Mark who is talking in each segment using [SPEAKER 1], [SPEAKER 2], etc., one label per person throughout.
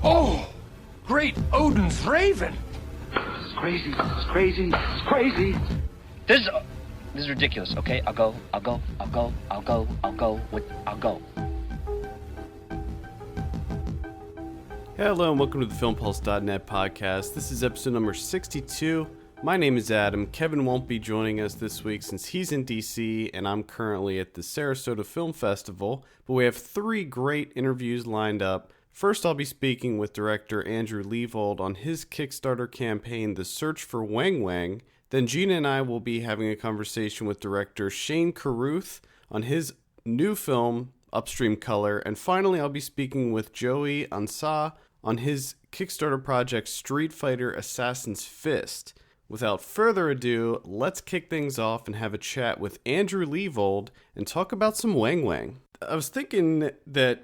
[SPEAKER 1] Oh, great Odin's raven.
[SPEAKER 2] It's crazy. It's crazy. It's crazy.
[SPEAKER 3] This is ridiculous. Okay, I'll go.
[SPEAKER 4] Hello and welcome to the FilmPulse.net podcast. This is episode number 62. My name is Adam. Kevin won't be joining us this week since he's in DC and I'm currently at the Sarasota Film Festival, but we have 3 great interviews lined up. First, I'll be speaking with director Andrew Leavold on his Kickstarter campaign, The Search for Wang Wang. Then Gina and I will be having a conversation with director Shane Carruth on his new film, Upstream Color. And finally, I'll be speaking with Joey Ansah on his Kickstarter project, Street Fighter Assassin's Fist. Without further ado, let's kick things off and have a chat with Andrew Leavold and talk about some Wang Wang. I was thinking that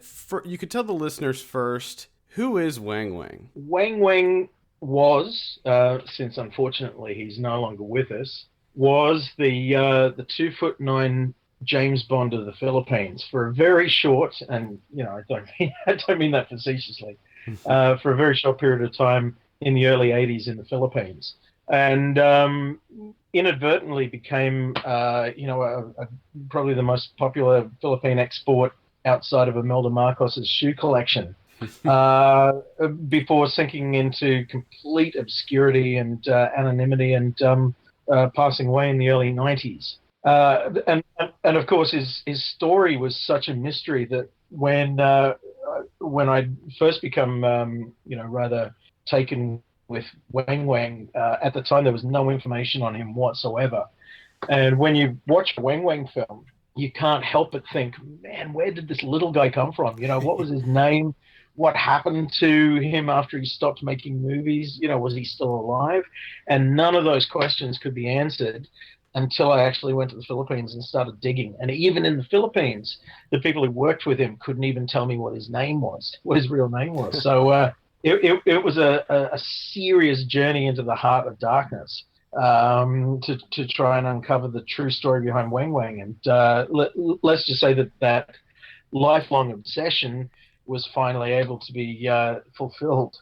[SPEAKER 4] you could tell the listeners first, who is Wang Wang?
[SPEAKER 5] Wang Wang was, since unfortunately he's no longer with us, was the 2'9" James Bond of the Philippines for a very short, and I don't mean that facetiously, for a very short period of time in the early 80s in the Philippines. And inadvertently became, probably the most popular Philippine export outside of Imelda Marcos's shoe collection, before sinking into complete obscurity and anonymity and passing away in the early 90s. And of course, his story was such a mystery that when I first become, rather taken with Wang Wang, at the time there was no information on him whatsoever. And when you watch a Wang Wang film, you can't help but think, man, where did this little guy come from? What was his name? What happened to him after he stopped making movies? Was he still alive? And none of those questions could be answered until I actually went to the Philippines and started digging. And even in the Philippines, the people who worked with him couldn't even tell me what his name was, what his real name was. So it was a serious journey into the heart of darkness, to try and uncover the true story behind Wang Wang. And let's just say that lifelong obsession was finally able to be fulfilled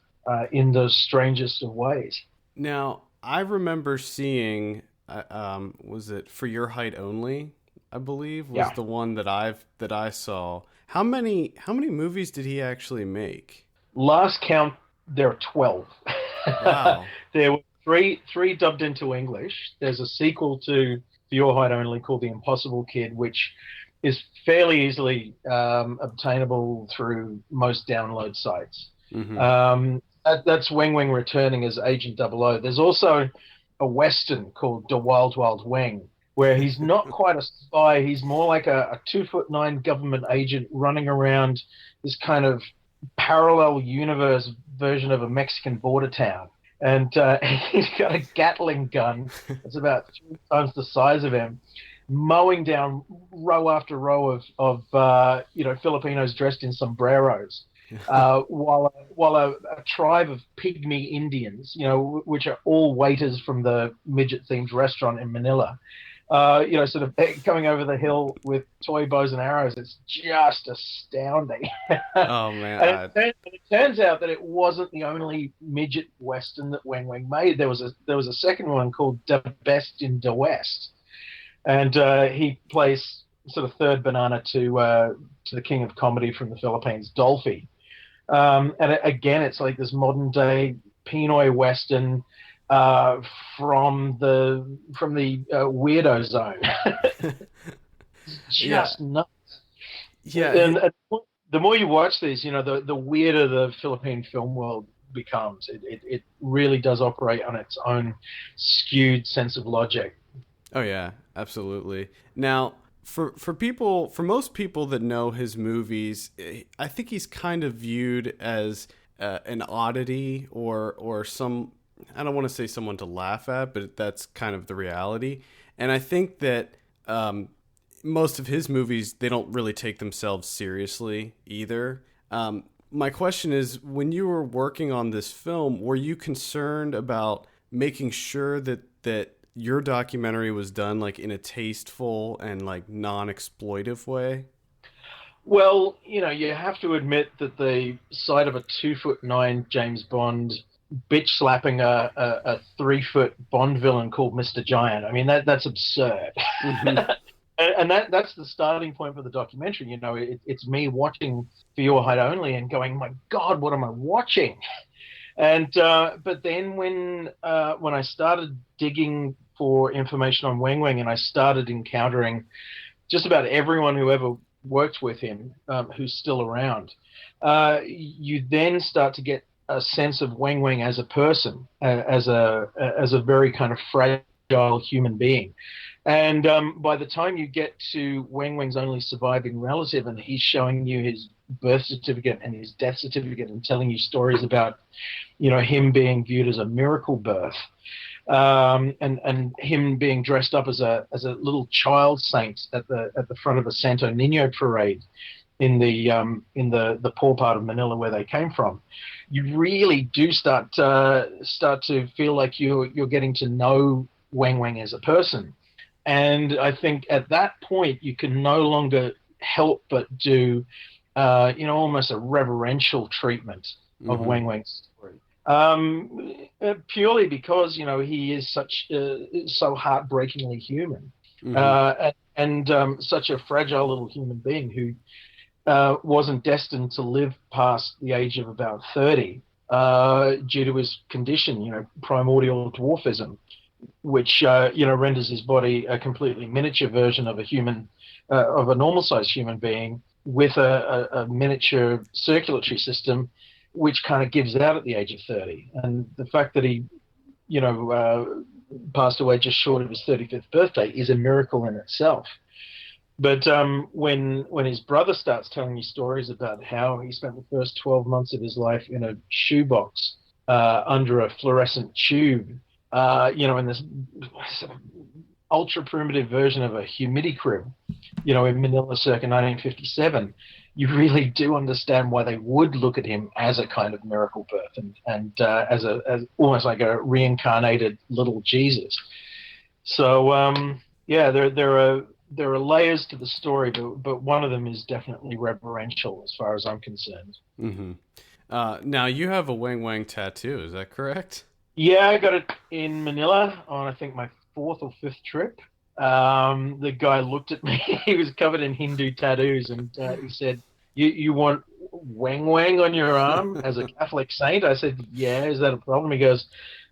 [SPEAKER 5] in the strangest of ways.
[SPEAKER 4] Now, I remember seeing, was it For Your Height Only, I believe, was the one that I saw. How many movies did he actually make?
[SPEAKER 5] Last count, there are 12.
[SPEAKER 4] Wow.
[SPEAKER 5] There were three dubbed into English. There's a sequel to For Your Height Only called The Impossible Kid, which is fairly easily obtainable through most download sites. Mm-hmm. That's Wang Wang returning as Agent 00. There's also a Western called The Wild Wild Wang, where he's not quite a spy. He's more like a 2'9" government agent running around this kind of parallel universe version of a Mexican border town. And he's got a Gatling gun that's about 3 times the size of him, mowing down row after row of Filipinos dressed in sombreros, while a tribe of pygmy Indians, which are all waiters from the midget-themed restaurant in Manila, sort of coming over the hill with toy bows and arrows. It's just astounding.
[SPEAKER 4] Oh, man.
[SPEAKER 5] And it turns out that it wasn't the only midget Western that Wang Wang made. There was a second one called The Best in the West. And he plays sort of third banana to the king of comedy from the Philippines, Dolphy. Again, it's like this modern-day Pinoy Western, from the weirdo zone. Just nuts.
[SPEAKER 4] Yeah.
[SPEAKER 5] And the more you watch these, the weirder the Philippine film world becomes. It really does operate on its own skewed sense of logic.
[SPEAKER 4] Oh yeah, absolutely. Now, for most people that know his movies, I think he's kind of viewed as an oddity or some. I don't want to say someone to laugh at, but that's kind of the reality. And I think that most of his movies, they don't really take themselves seriously either. My question is, when you were working on this film, were you concerned about making sure that your documentary was done like in a tasteful and like non-exploitive way?
[SPEAKER 5] Well, you have to admit that the sight of a 2'9" James Bond bitch slapping a 3-foot Bond villain called Mr. Giant. I mean, that's absurd.
[SPEAKER 4] Mm-hmm.
[SPEAKER 5] And that's the starting point for the documentary. It's me watching For Your Height Only and going, my God, what am I watching? And but then when I started digging for information on Weng Weng, and I started encountering just about everyone who ever worked with him, who's still around, you then start to get a sense of Weng Weng as a person, as a very kind of fragile human being. And by the time you get to Weng Weng's only surviving relative, and he's showing you his birth certificate and his death certificate and telling you stories about, him being viewed as a miracle birth, and him being dressed up as a little child saint at the front of a Santo Nino parade in the poor part of Manila where they came from, you really do start to feel like you're getting to know Weng Weng as a person. And I think at that point you can no longer help but do almost a reverential treatment of Weng Weng's story, purely because he is so heartbreakingly human, and such a fragile little human being who wasn't destined to live past the age of about 30 due to his condition, primordial dwarfism, which renders his body a completely miniature version of a normal-sized human being with a miniature circulatory system, which kind of gives out at the age of 30. And the fact that he, passed away just short of his 35th birthday is a miracle in itself. But when his brother starts telling you stories about how he spent the first 12 months of his life in a shoebox under a fluorescent tube, in this ultra primitive version of a humidicrib, in Manila circa 1957, you really do understand why they would look at him as a kind of miracle birth and as almost like a reincarnated little Jesus. So there are layers to the story, but one of them is definitely reverential as far as I'm concerned.
[SPEAKER 4] Mm-hmm. Now you have a Weng Weng tattoo, is that correct?
[SPEAKER 5] Yeah, I got it in Manila on, I think, my 4th or 5th trip. The guy looked at me. He was covered in Hindu tattoos, and he said, you want Weng Weng on your arm as a Catholic saint? I said, yeah, is that a problem? He goes,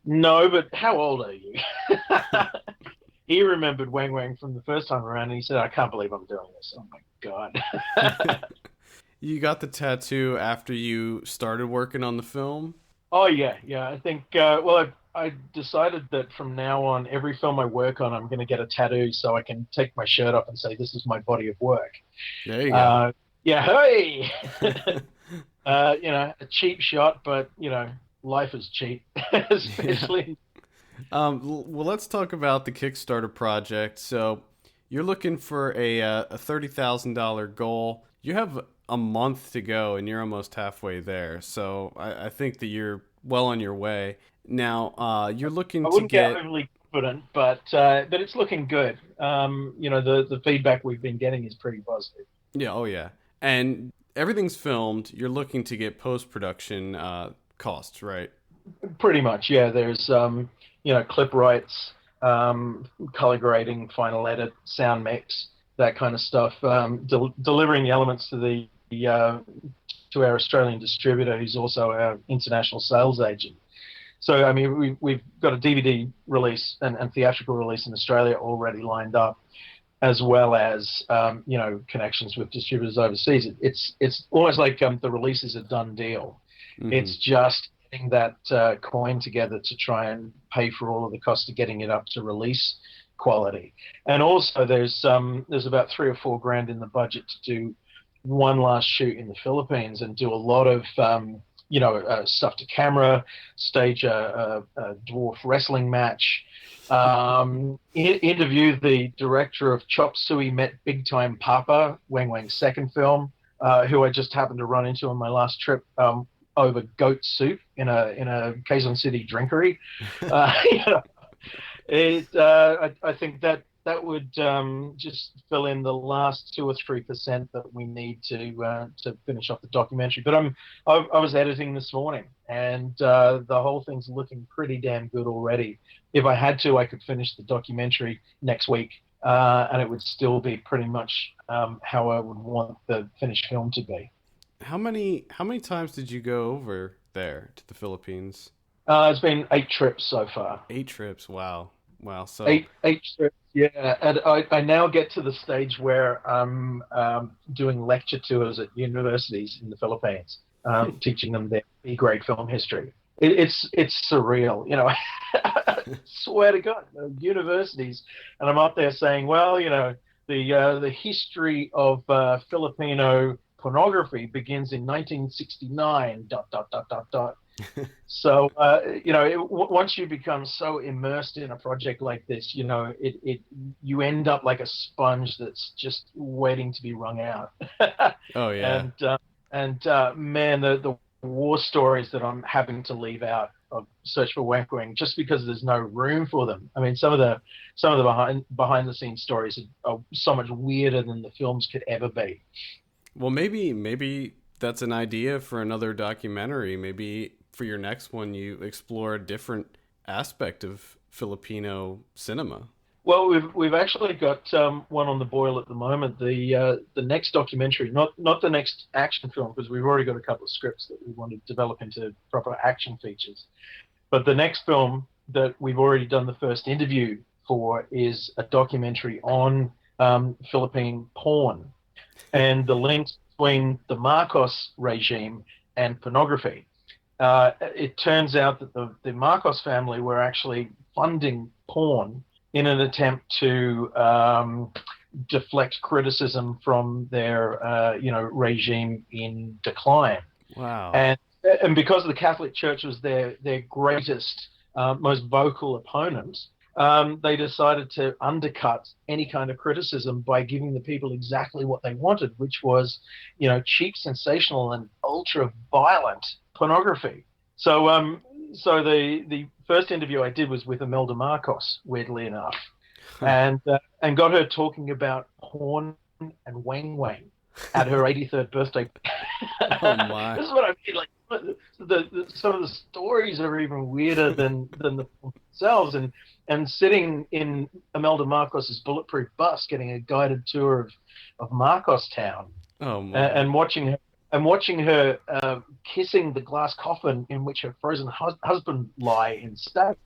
[SPEAKER 5] no, but how old are you? He remembered Weng Weng from the first time around, and he said, I can't believe I'm doing this. Oh, my God.
[SPEAKER 4] You got the tattoo after you started working on the film?
[SPEAKER 5] Oh, yeah. I think, I decided that from now on, every film I work on, I'm going to get a tattoo so I can take my shirt off and say, this is my body of work.
[SPEAKER 4] There you go.
[SPEAKER 5] Yeah, hey! A cheap shot, but, life is cheap, especially.
[SPEAKER 4] Yeah. Well, let's talk about the Kickstarter project. So you're looking for a $30,000 goal. You have a month to go, and you're almost halfway there. So I think that you're well on your way. Now, you're looking to get... I wouldn't get
[SPEAKER 5] overly confident, but it's looking good. The feedback we've been getting is pretty positive.
[SPEAKER 4] Yeah, oh yeah. And everything's filmed. You're looking to get post-production costs, right?
[SPEAKER 5] Pretty much, yeah. There's, clip rights, color grading, final edit, sound mix, that kind of stuff. Delivering the elements to to our Australian distributor, who's also our international sales agent. So, I mean, we've got a DVD release and theatrical release in Australia already lined up, as well as, connections with distributors overseas. It's almost like the release is a done deal. Mm-hmm. It's just getting that coin together to try and pay for all of the cost of getting it up to release quality. And also there's about $3 or $4 grand in the budget to do one last shoot in the Philippines and do a lot of stuff to camera, stage a dwarf wrestling match, interview the director of Chop Suey Met Big Time Papa, Weng Weng's second film, who I just happened to run into on my last trip over goat soup in a Quezon City drinkery. I think that just fill in the last 2 or 3% that we need to finish off the documentary. But I was editing this morning, and the whole thing's looking pretty damn good already. If I had to, I could finish the documentary next week, and it would still be pretty much how I would want the finished film to be.
[SPEAKER 4] How many times did you go over there to the Philippines?
[SPEAKER 5] It's been 8 trips so far.
[SPEAKER 4] 8 trips. Wow. So
[SPEAKER 5] Eight trips, yeah. And I now get to the stage where I'm doing lecture tours at universities in the Philippines, teaching them their B-grade film history. It's surreal, you know. I swear to God, universities, and I'm up there saying, well, you know, the history of Filipino pornography begins in 1969. ... So, you know, once you become so immersed in a project like this, you know, you end up like a sponge that's just waiting to be wrung out.
[SPEAKER 4] Oh yeah.
[SPEAKER 5] And man, the war stories that I'm having to leave out of Search for Wankwing just because there's no room for them. I mean, some of the behind the scenes stories are so much weirder than the films could ever be.
[SPEAKER 4] Well, maybe that's an idea for another documentary. Maybe for your next one, you explore a different aspect of Filipino cinema.
[SPEAKER 5] Well, we've actually got one on the boil at the moment. The next documentary, not the next action film, because we've already got a couple of scripts that we want to develop into proper action features. But the next film that we've already done the first interview for is a documentary on Philippine porn and the links between the Marcos regime and pornography. It turns out that the Marcos family were actually funding porn in an attempt to deflect criticism from their, regime in decline.
[SPEAKER 4] Wow.
[SPEAKER 5] And because the Catholic Church was their greatest, most vocal opponent, they decided to undercut any kind of criticism by giving the people exactly what they wanted, which was, you know, cheap, sensational, and ultra-violent pornography. So the first interview I did was with Imelda Marcos, weirdly enough, and got her talking about porn and Wang Wang at her 83rd birthday.
[SPEAKER 4] Oh my!
[SPEAKER 5] This is what I mean. Like some of the stories are even weirder than the themselves. And sitting in Imelda Marcos's bulletproof bus, getting a guided tour of Marcos Town, and watching her kissing the glass coffin in which her frozen husband lie in state.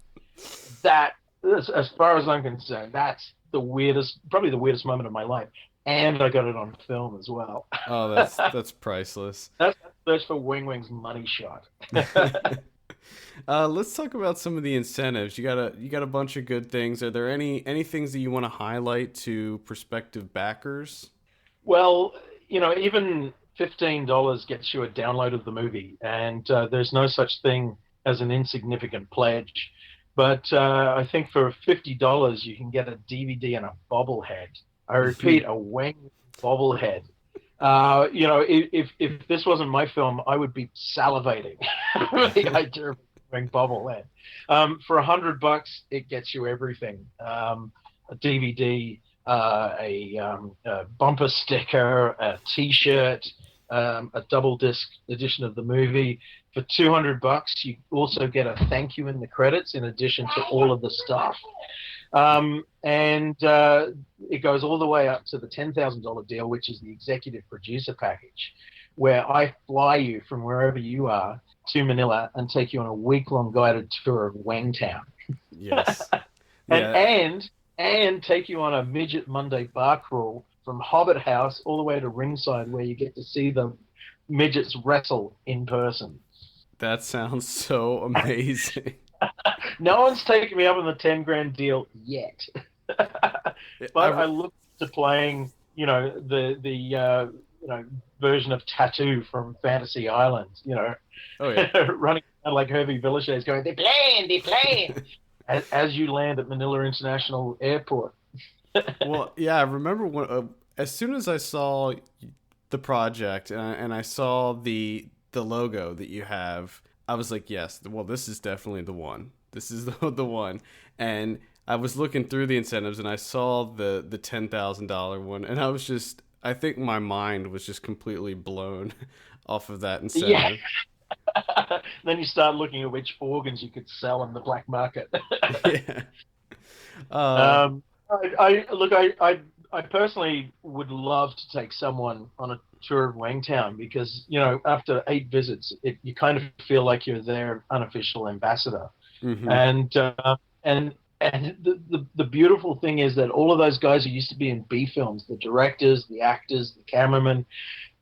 [SPEAKER 5] That, as far as I'm concerned, that's probably the weirdest moment of my life. And I got it on film as well.
[SPEAKER 4] Oh, that's priceless.
[SPEAKER 5] That's Search for Wing Wing's money shot.
[SPEAKER 4] Let's talk about some of the incentives. You got a bunch of good things. Are there any things that you want to highlight to prospective backers?
[SPEAKER 5] Well, you know, even $15 gets you a download of the movie, and there's no such thing as an insignificant pledge. But I think for $50 you can get a DVD and a bobblehead. I repeat, a Wang bobblehead. You know, if this wasn't my film, I would be salivating with the idea of a Wang bobblehead. For $100, it gets you everything: a DVD, a bumper sticker, a T-shirt, a double disc edition of the movie. For $200, you also get a thank you in the credits in addition to all of the stuff. And it goes all the way up to the $10,000 deal, which is the executive producer package, where I fly you from wherever you are to Manila and take you on a week-long guided tour of Wangtown.
[SPEAKER 4] Yes.
[SPEAKER 5] And take you on a Midget Monday bar crawl from Hobbit House all the way to ringside, where you get to see the midgets wrestle in person.
[SPEAKER 4] That sounds so amazing.
[SPEAKER 5] No one's taken me up on the $10,000 deal yet. But I look to playing, you know, the version of Tattoo from Fantasy Island, you know.
[SPEAKER 4] Oh, yeah.
[SPEAKER 5] Running around like Herbie Villachez going, they're playing. as you land at Manila International Airport.
[SPEAKER 4] Well, yeah, I remember when, as soon as I saw the project and I saw the logo that you have, I was like, yes, well, this is definitely the one. This is the one. And I was looking through the incentives and I saw the $10,000 one, and I think my mind was just completely blown off of that incentive.
[SPEAKER 5] Yeah. Then you start looking at which organs you could sell in the black market.
[SPEAKER 4] Yeah.
[SPEAKER 5] I personally would love to take someone on a tour of Wangtown because, after 8 visits, you kind of feel like you're their unofficial ambassador.
[SPEAKER 4] Mm-hmm.
[SPEAKER 5] And the beautiful thing is that all of those guys who used to be in B films, the directors, the actors, the cameramen,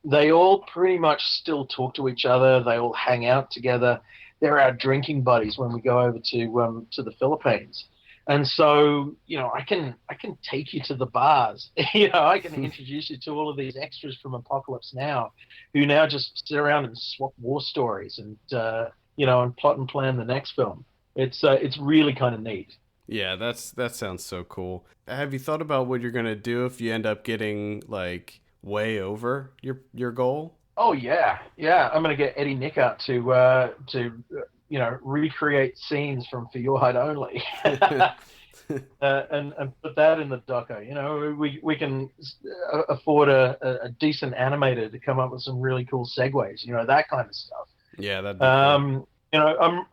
[SPEAKER 5] they all pretty much still talk to each other. They all hang out together. They're our drinking buddies when we go over to the Philippines. And so, I can take you to the bars. I can introduce you to all of these extras from Apocalypse Now, who now just sit around and swap war stories and and plot and plan the next film. It's really kind of neat.
[SPEAKER 4] Yeah, that sounds so cool. Have you thought about what you're gonna do if you end up getting like way over your goal?
[SPEAKER 5] Oh yeah. I'm gonna get Eddie Nickart to recreate scenes from For Your Hide Only, and put that in the doco. We can afford a decent animator to come up with some really cool segues. That kind of stuff.
[SPEAKER 4] Yeah, that'd be cool.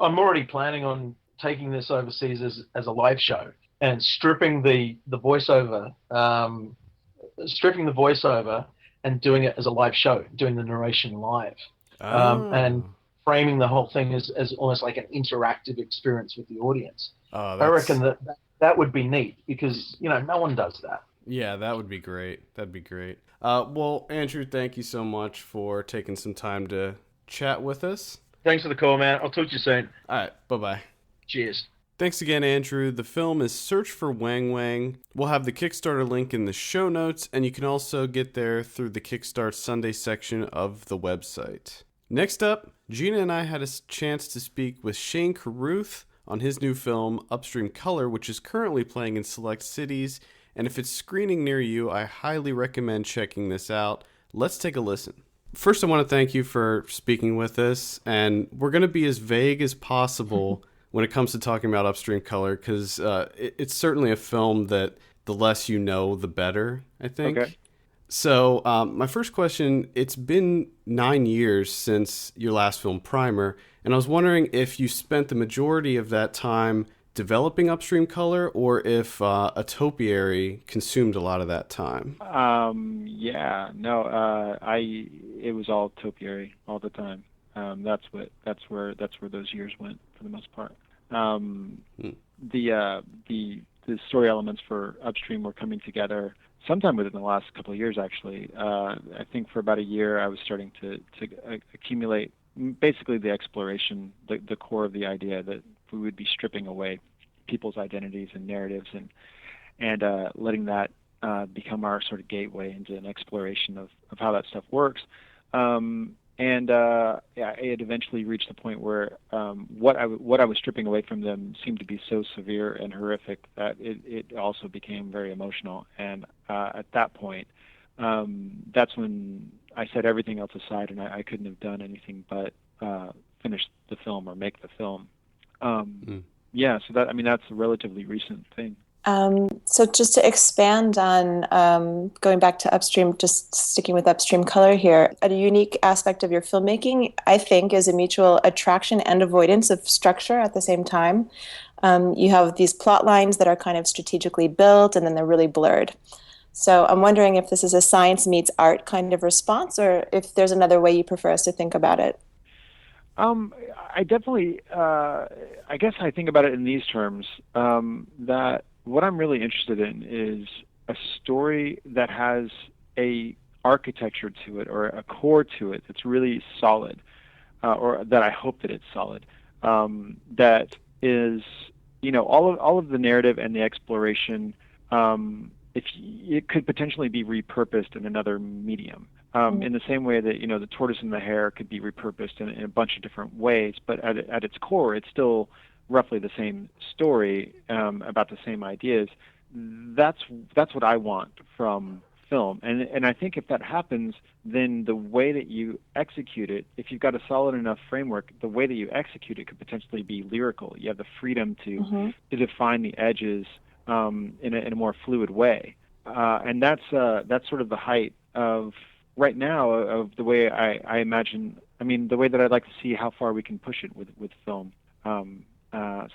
[SPEAKER 5] I'm already planning on taking this overseas as a live show and stripping the voiceover and doing it as a live show, doing the narration live, and framing the whole thing as almost like an interactive experience with the audience. I reckon that would be neat because no one does that.
[SPEAKER 4] Yeah, that would be great. That'd be great. Well, Andrew, thank you so much for taking some time to chat with us.
[SPEAKER 5] Thanks for the call, man. I'll talk to you soon.
[SPEAKER 4] All right, bye-bye.
[SPEAKER 5] Cheers.
[SPEAKER 4] Thanks again, Andrew. The film is Search for Wang Wang. We'll have the Kickstarter link in the show notes, and you can also get there through the Kickstart Sunday section of the website. Next up, Gina and I had a chance to speak with Shane Carruth on his new film, Upstream Color, which is currently playing in select cities, and if it's screening near you, I highly recommend checking this out. Let's take a listen. First, I want to thank you for speaking with us, and we're going to be as vague as possible when it comes to talking about Upstream Color, because it's certainly a film that the less you know, the better, I think. Okay. So my first question, it's been 9 years since your last film, Primer, and I was wondering if you spent the majority of that time developing Upstream Color, or if a topiary consumed a lot of that time.
[SPEAKER 6] It was all topiary all the time. That's where those years went for the most part. The story elements for Upstream were coming together sometime within the last couple of years, actually. I think for about a year I was starting to accumulate basically the exploration, the core of the idea that we would be stripping away people's identities and narratives and letting that become our sort of gateway into an exploration of how that stuff works. It eventually reached the point where what I was stripping away from them seemed to be so severe and horrific that it also became very emotional. And at that point, that's when I set everything else aside, and I couldn't have done anything but finish the film or make the film. Yeah, so that's a relatively recent thing.
[SPEAKER 7] So just to expand on going back to Upstream, just sticking with Upstream Color here, a unique aspect of your filmmaking, I think, is a mutual attraction and avoidance of structure at the same time. You have these plot lines that are kind of strategically built, and then they're really blurred. So I'm wondering if this is a science meets art kind of response, or if there's another way you prefer us to think about it.
[SPEAKER 6] I definitely, I guess I think about it in these terms, that what I'm really interested in is a story that has a architecture to it or a core to it that's really solid, or that I hope that it's solid. That is, all of the narrative and the exploration, it could potentially be repurposed in another medium. In the same way that, the tortoise and the hare could be repurposed in a bunch of different ways, but at its core, it's still roughly the same story about the same ideas. That's what I want from film. And I think if that happens, then the way that you execute it, if you've got a solid enough framework, the way that you execute it could potentially be lyrical. You have the freedom to define the edges in a more fluid way. And that's sort of the height of right now of the way I imagine. I mean, the way that I'd like to see how far we can push it with film. So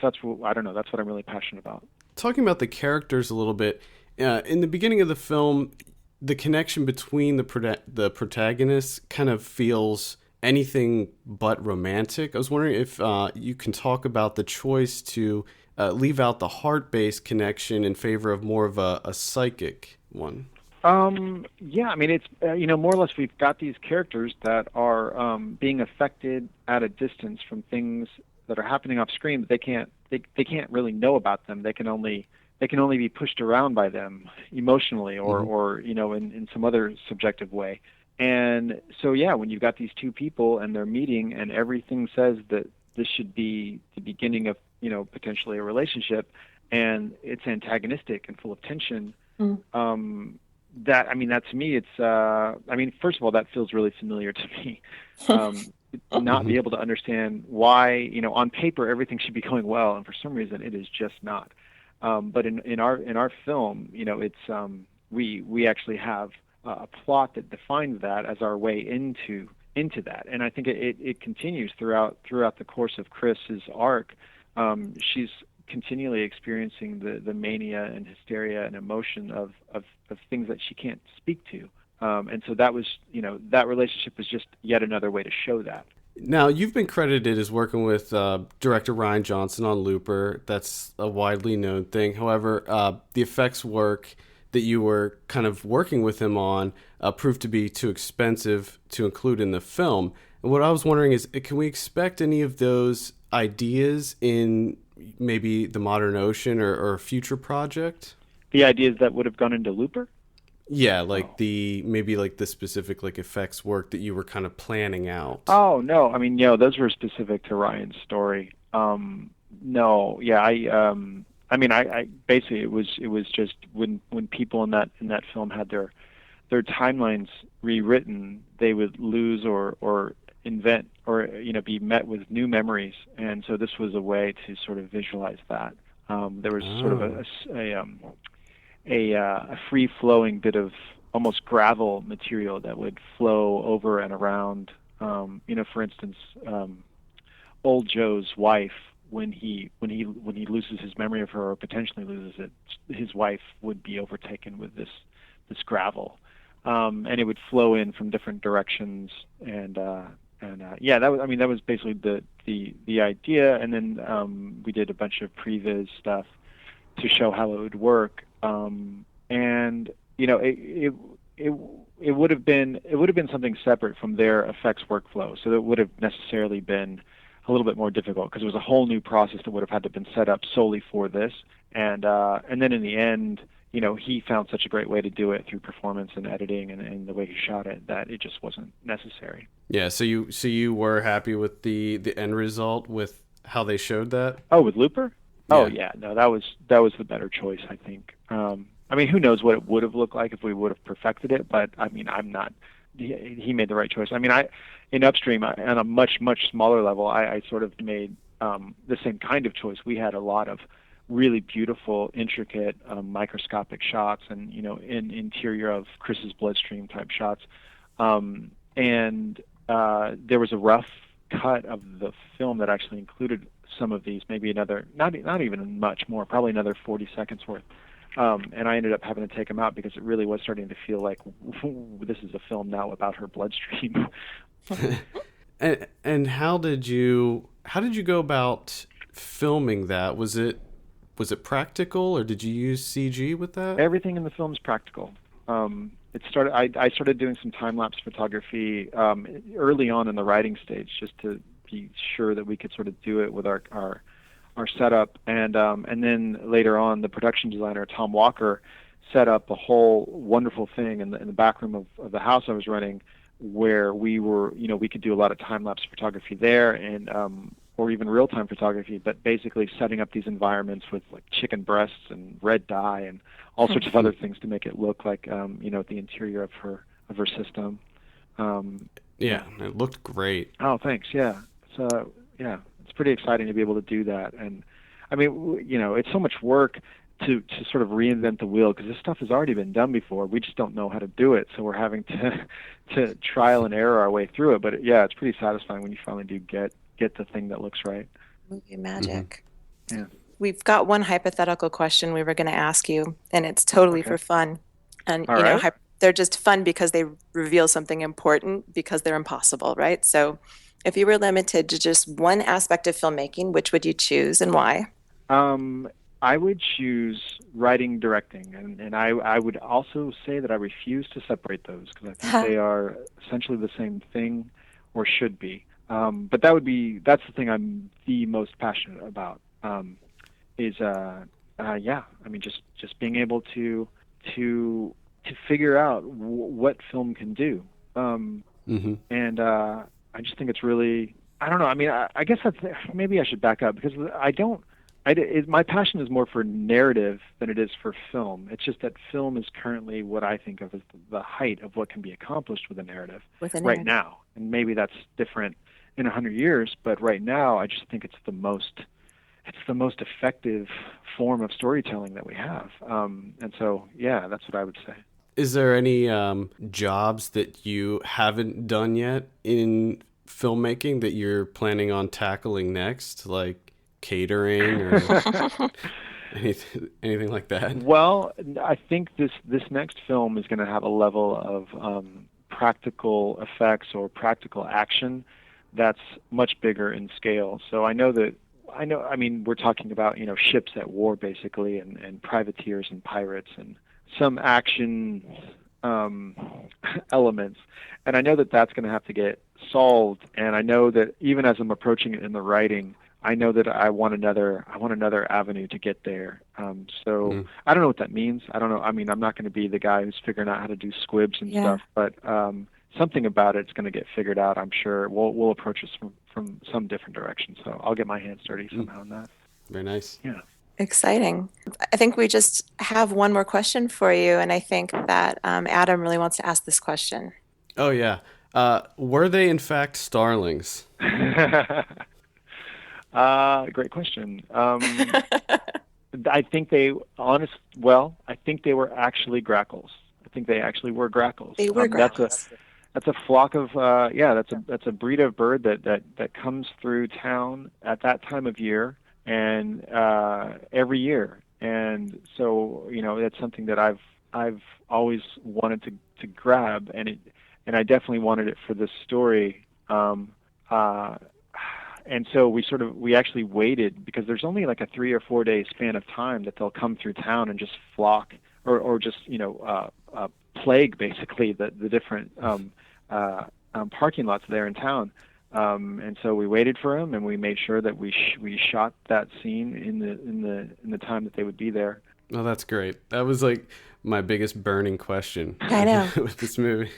[SPEAKER 6] that's what, I don't know. That's what I'm really passionate about.
[SPEAKER 4] Talking about the characters a little bit, in the beginning of the film, the connection between the protagonists kind of feels anything but romantic. I was wondering if you can talk about the choice to leave out the heart-based connection in favor of more of a psychic one.
[SPEAKER 6] Yeah, I mean, it's, more or less we've got these characters that are being affected at a distance from things that are happening off screen, but they can't really know about them. They can only be pushed around by them emotionally or in some other subjective way. And so, yeah, when you've got these two people and they're meeting and everything says that this should be the beginning of, potentially a relationship, and it's antagonistic and full of tension, that to me, it's, first of all, that feels really familiar to me. Not be able to understand why, on paper, everything should be going well, and for some reason it is just not. But in our film, it's we actually have a plot that defines that as our way into that, and I think it continues throughout the course of Chris's arc. She's continually experiencing the mania and hysteria and emotion of things that she can't speak to. And so that was, that relationship was just yet another way to show that.
[SPEAKER 4] Now, you've been credited as working with director Rian Johnson on Looper. That's a widely known thing. However, the effects work that you were kind of working with him on proved to be too expensive to include in the film. And what I was wondering is, can we expect any of those ideas in maybe The Modern Ocean or a future project?
[SPEAKER 6] The ideas that would have gone into Looper?
[SPEAKER 4] Yeah, maybe the specific effects work that you were kind of planning out.
[SPEAKER 6] Oh no, those were specific to Ryan's story. No, yeah, I basically it was just when people in that film had their timelines rewritten, they would lose or invent or be met with new memories, and so this was a way to sort of visualize that. There was sort of a free-flowing bit of almost gravel material that would flow over and around. For instance, old Joe's wife, when he loses his memory of her or potentially loses it, his wife would be overtaken with this gravel, and it would flow in from different directions. And yeah, that was basically the idea. And then we did a bunch of previs stuff to show how it would work. And it would have been something separate from their effects workflow, so it would have necessarily been a little bit more difficult because it was a whole new process that would have had to have been set up solely for this. And then in the end, he found such a great way to do it through performance and editing and the way he shot it that it just wasn't necessary.
[SPEAKER 4] Yeah. So you were happy with the end result with how they showed that?
[SPEAKER 6] Oh, with Looper?
[SPEAKER 4] Yeah.
[SPEAKER 6] Oh yeah, no, that was the better choice, I think. Who knows what it would have looked like if we would have perfected it, but I'm not. He made the right choice. In Upstream, on a much smaller level, I sort of made the same kind of choice. We had a lot of really beautiful, intricate, microscopic shots, and in interior of Chris's bloodstream type shots, and there was a rough cut of the film that actually included some of these, maybe another, not even much more, probably another 40 seconds worth. And I ended up having to take them out because it really was starting to feel like this is a film now about her bloodstream.
[SPEAKER 4] And how did you go about filming that? Was it practical, or did you use CG with that?
[SPEAKER 6] Everything in the film is practical. I started doing some time-lapse photography early on in the writing stage, just to be sure that we could sort of do it with our setup, and then later on, the production designer Tom Walker set up a whole wonderful thing in the back room of the house I was running, where we were, we could do a lot of time lapse photography there, and or even real-time photography, but basically setting up these environments with like chicken breasts and red dye and all sorts of other things to make it look like the interior of her system.
[SPEAKER 4] Yeah, it looked great.
[SPEAKER 6] Oh, thanks. Yeah. So it's pretty exciting to be able to do that. And I mean, it's so much work to sort of reinvent the wheel, because this stuff has already been done before. We just don't know how to do it, so we're having to trial and error our way through it. But yeah, it's pretty satisfying when you finally do get the thing that looks right.
[SPEAKER 7] Movie magic.
[SPEAKER 6] Yeah.
[SPEAKER 7] We've got one hypothetical question we were going to ask you, and it's totally for fun. And
[SPEAKER 6] All right.
[SPEAKER 7] they're just fun because they reveal something important, because they're impossible, right? So if you were limited to just one aspect of filmmaking, which would you choose and why?
[SPEAKER 6] I would choose writing, directing, and I would also say that I refuse to separate those, because I think they are essentially the same thing, or should be. But that's the thing I'm the most passionate about. Just being able to figure out what film can do. And I just think it's really, I don't know. I mean, I guess maybe I should back up, because my passion is more for narrative than it is for film. It's just that film is currently what I think of as the height of what can be accomplished with a narrative right now. And maybe that's different in 100 years, but right now I just think it's the most effective form of storytelling that we have. And so, yeah, that's what I would say.
[SPEAKER 4] Is there any jobs that you haven't done yet in filmmaking that you're planning on tackling next, like catering or anything like that?
[SPEAKER 6] Well, I think this next film is going to have a level of practical effects or practical action that's much bigger in scale. So I mean, we're talking about, ships at war, basically, and privateers and pirates and some action elements. And I know that that's going to have to get solved. And I know that even as I'm approaching it in the writing, I know that I want another avenue to get there. I don't know what that means. I don't know. I mean, I'm not going to be the guy who's figuring out how to do squibs and stuff, but something about it's going to get figured out. I'm sure we'll approach this from some different direction. So I'll get my hands dirty somehow in that.
[SPEAKER 4] Very nice.
[SPEAKER 6] Yeah.
[SPEAKER 7] Exciting. I think we just have one more question for you, and I think that Adam really wants to ask this question.
[SPEAKER 4] Oh, yeah. Were they, in fact, starlings?
[SPEAKER 6] Great question. I think they were actually grackles. I think they actually were grackles.
[SPEAKER 7] They were grackles.
[SPEAKER 6] That's a flock of that's a breed of bird that comes through town at that time of year and every year. And so, that's something that I've always wanted to grab, and I definitely wanted it for this story. And so we actually waited, because there's only like a 3 or 4 day span of time that they'll come through town and just flock or just plague basically the different parking lots there in town. And so we waited for them, and we made sure that we shot that scene in the time that they would be there.
[SPEAKER 4] Oh, that's great. That was like my biggest burning question.
[SPEAKER 7] I know.
[SPEAKER 4] With this movie.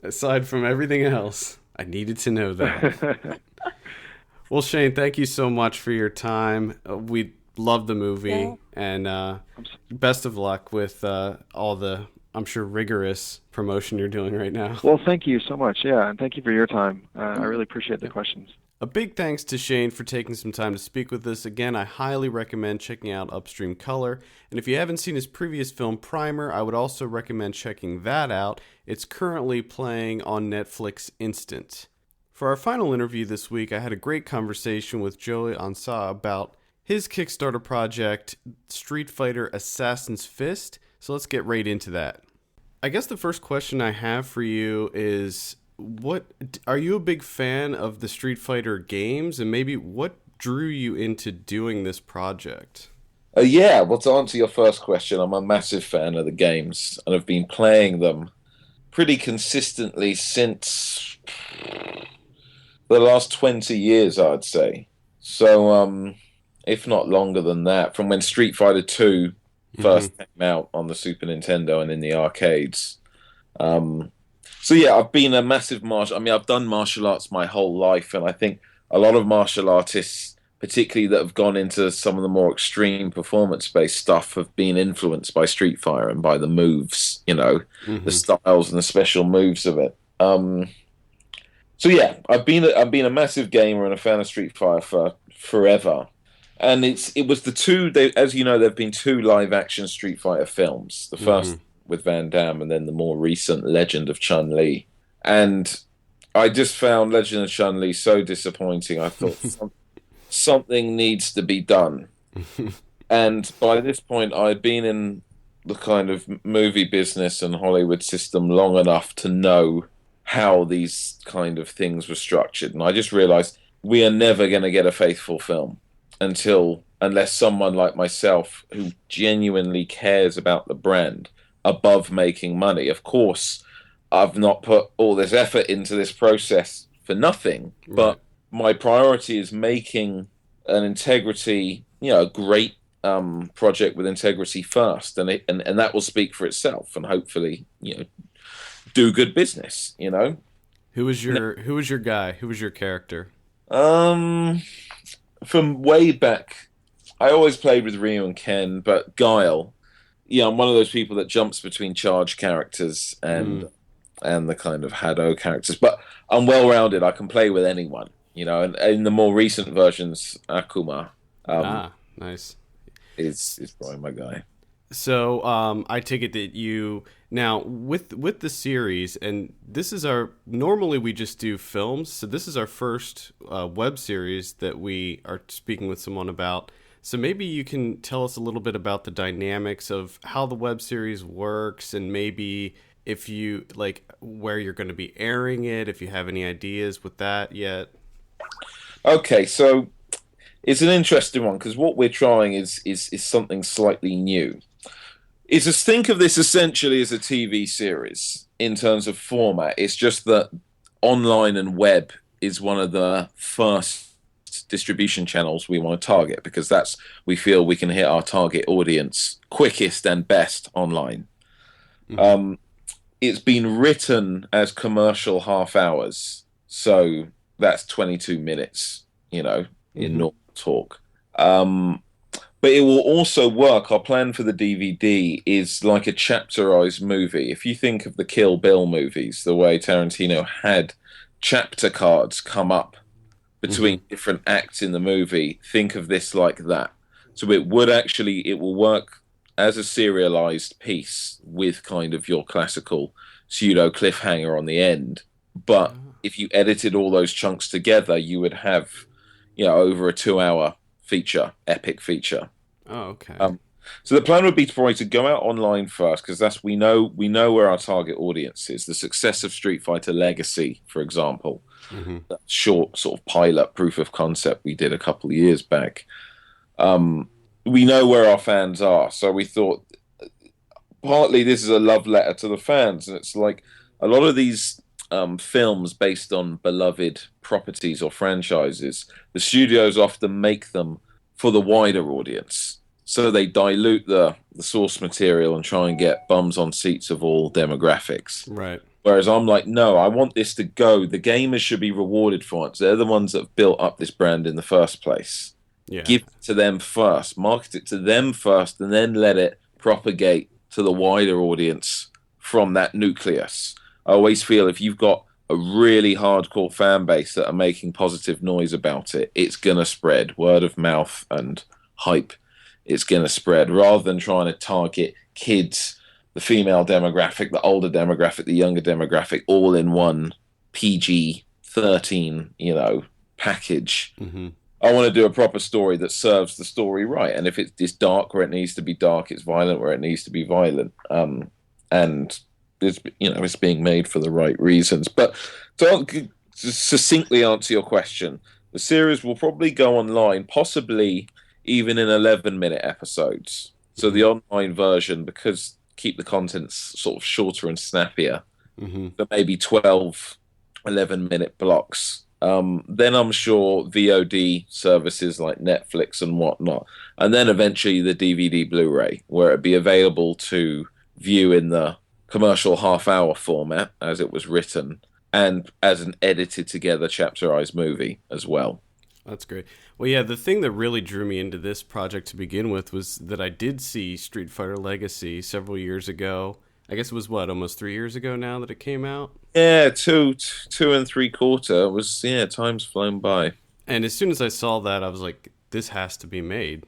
[SPEAKER 7] Aside
[SPEAKER 4] from everything else, I needed to know that. Well, Shane, thank you so much for your time. We love the movie, and best of luck with all the, I'm sure, rigorous promotion you're doing right now.
[SPEAKER 6] Well, thank you so much. Yeah, and thank you for your time. I really appreciate the questions.
[SPEAKER 4] A big thanks to Shane for taking some time to speak with us. Again, I highly recommend checking out Upstream Color. And if you haven't seen his previous film, Primer, I would also recommend checking that out. It's currently playing on Netflix Instant. For our final interview this week, I had a great conversation with Joey Ansah about his Kickstarter project, Street Fighter Assassin's Fist. So let's get right into that. I guess the first question I have for you is, what are you a big fan of the Street Fighter games, and maybe what drew you into doing this project?
[SPEAKER 8] Yeah, well, to answer your first question, I'm a massive fan of the games, and I've been playing them pretty consistently since the last 20 years, I'd say. So, if not longer than that, from when Street Fighter 2 first came out on the Super Nintendo and in the arcades. So yeah, I've been a massive I've done martial arts my whole life, and I think a lot of martial artists, particularly that have gone into some of the more extreme performance-based stuff, have been influenced by Street Fighter and by the moves, the styles and the special moves of it. So yeah, I've been a massive gamer and a fan of Street Fighter for forever, and it was the two. As you know, there've been two live-action Street Fighter films. The first with Van Damme, and then the more recent Legend of Chun-Li. And I just found Legend of Chun-Li so disappointing. I thought something needs to be done. And by this point, I had been in the kind of movie business and Hollywood system long enough to know how these kind of things were structured. And I just realized we are never going to get a faithful film unless someone like myself, who genuinely cares about the brand above making money. Of course, I've not put all this effort into this process for nothing, but my priority is making an integrity, a great project with integrity first, and that will speak for itself, and hopefully, do good business.
[SPEAKER 4] Who was your guy? Who was your character?
[SPEAKER 8] From way back, I always played with Ryu and Ken, but Guile. Yeah, I'm one of those people that jumps between charge characters and the kind of Hado characters. But I'm well-rounded. I can play with anyone, And in the more recent versions, Akuma
[SPEAKER 4] nice.
[SPEAKER 8] is probably my guy.
[SPEAKER 4] So I take it that you now with the series, and this is normally we just do films. So this is our first web series that we are speaking with someone about. So maybe you can tell us a little bit about the dynamics of how the web series works, and maybe if you where you're going to be airing it, if you have any ideas with that yet.
[SPEAKER 8] Okay, so it's an interesting one because what we're trying is something slightly new. Is to think of this essentially as a TV series in terms of format. It's just that online and web is one of the first distribution channels we want to target, because we feel we can hit our target audience quickest and best online. It's been written as commercial half hours, so that's 22 minutes, in normal talk. But it will also work. Our plan for the DVD is like a chapterized movie. If you think of the Kill Bill movies, the way Tarantino had chapter cards come up between different acts in the movie, think of this like that. So it will work as a serialized piece with kind of your classical pseudo cliffhanger on the end. But if you edited all those chunks together, you would have, over a 2-hour epic feature.
[SPEAKER 4] Oh, okay.
[SPEAKER 8] So the plan would be to go out online first, because we know where our target audience is. The success of Street Fighter Legacy, for example, that short sort of pilot proof of concept we did a couple of years back. We know where our fans are, so we thought partly this is a love letter to the fans, and it's like a lot of these films based on beloved properties or franchises, the studios often make them for the wider audience. So they dilute the source material and try and get bums on seats of all demographics.
[SPEAKER 4] Right.
[SPEAKER 8] Whereas I'm like, no, I want this to go. The gamers should be rewarded for it. They're the ones that have built up this brand in the first place.
[SPEAKER 4] Yeah.
[SPEAKER 8] Give it to them first. Market it to them first, and then let it propagate to the wider audience from that nucleus. I always feel if you've got a really hardcore fan base that are making positive noise about it, it's going to spread. Word of mouth and hype. It's going to spread, rather than trying to target kids, the female demographic, the older demographic, the younger demographic, all in one PG-13, package. I want to do a proper story that serves the story right. And if it's dark where it needs to be dark, it's violent where it needs to be violent. And it's being made for the right reasons. But to succinctly answer your question, the series will probably go online, possibly even in 11-minute episodes. So the online version, because keep the contents sort of shorter and snappier, but maybe 12, 11-minute blocks. Then I'm sure VOD services like Netflix and whatnot, and then eventually the DVD Blu-ray, where it'd be available to view in the commercial half-hour format as it was written, and as an edited together chapterized movie as well.
[SPEAKER 4] That's great. Well, yeah, the thing that really drew me into this project to begin with was that I did see Street Fighter Legacy several years ago. I guess it was, almost 3 years ago now that it came out?
[SPEAKER 8] Yeah, two and three quarter. It was, time's flown by.
[SPEAKER 4] And as soon as I saw that, I was like, this has to be made.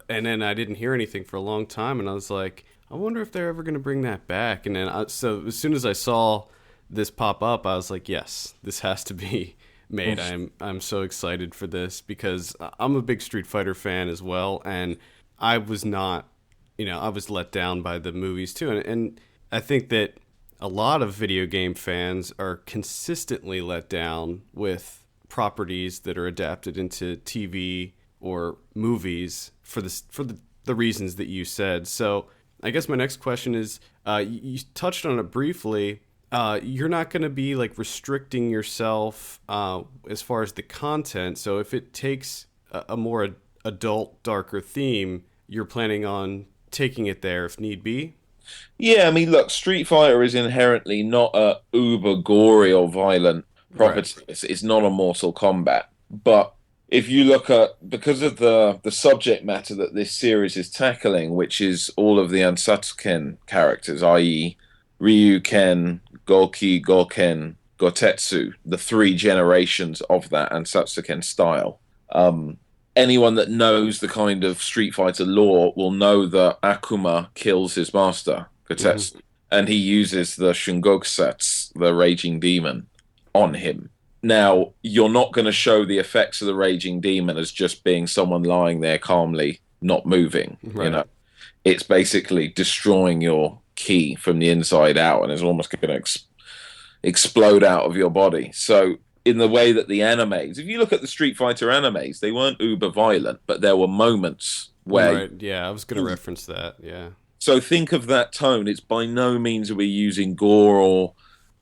[SPEAKER 4] And then I didn't hear anything for a long time, and I was like, I wonder if they're ever going to bring that back. And then, so as soon as I saw this pop up, I was like, yes, this has to be made. I'm so excited for this because I'm a big Street Fighter fan as well, and I was not, I was let down by the movies too, and I think that a lot of video game fans are consistently let down with properties that are adapted into TV or movies for the reasons that you said. So I guess my next question is, you touched on it briefly. You're not going to be like restricting yourself as far as the content. So if it takes a more adult, darker theme, you're planning on taking it there if need be?
[SPEAKER 8] Yeah, I mean, look, Street Fighter is inherently not a uber gory or violent property. Right. It's not a Mortal Kombat. But if you look at, because of the subject matter that this series is tackling, which is all of the Ansatsuken characters, i.e. Ryu Ken, Goki, Goken, Gotetsu, the three generations of that Ansatsuken style. Anyone that knows the kind of Street Fighter lore will know that Akuma kills his master, Gotetsu, and he uses the Shungokusatsu, the Raging Demon, on him. Now, you're not going to show the effects of the Raging Demon as just being someone lying there calmly, not moving. Right. It's basically destroying your ki from the inside out, and it's almost going to explode out of your body. So in the way that the animes, if you look at the Street Fighter animes, they weren't uber violent, but there were moments where...
[SPEAKER 4] Right, yeah, I was going to reference that, yeah.
[SPEAKER 8] So think of that tone. It's by no means are we using gore or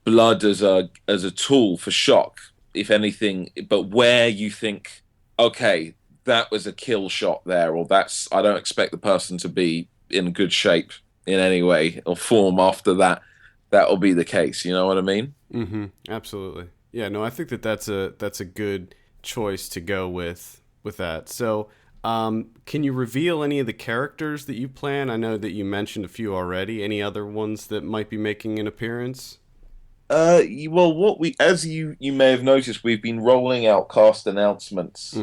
[SPEAKER 8] blood as a tool for shock, if anything, but where you think, okay, that was a kill shot there, or I don't expect the person to be in good shape in any way or form after that, that'll be the case. You know what I mean?
[SPEAKER 4] Mm-hmm. Absolutely. Yeah, no, I think that's a good choice to go with that. So, can you reveal any of the characters that you plan? I know that you mentioned a few already. Any other ones that might be making an appearance?
[SPEAKER 8] Well, as you may have noticed, we've been rolling out cast announcements.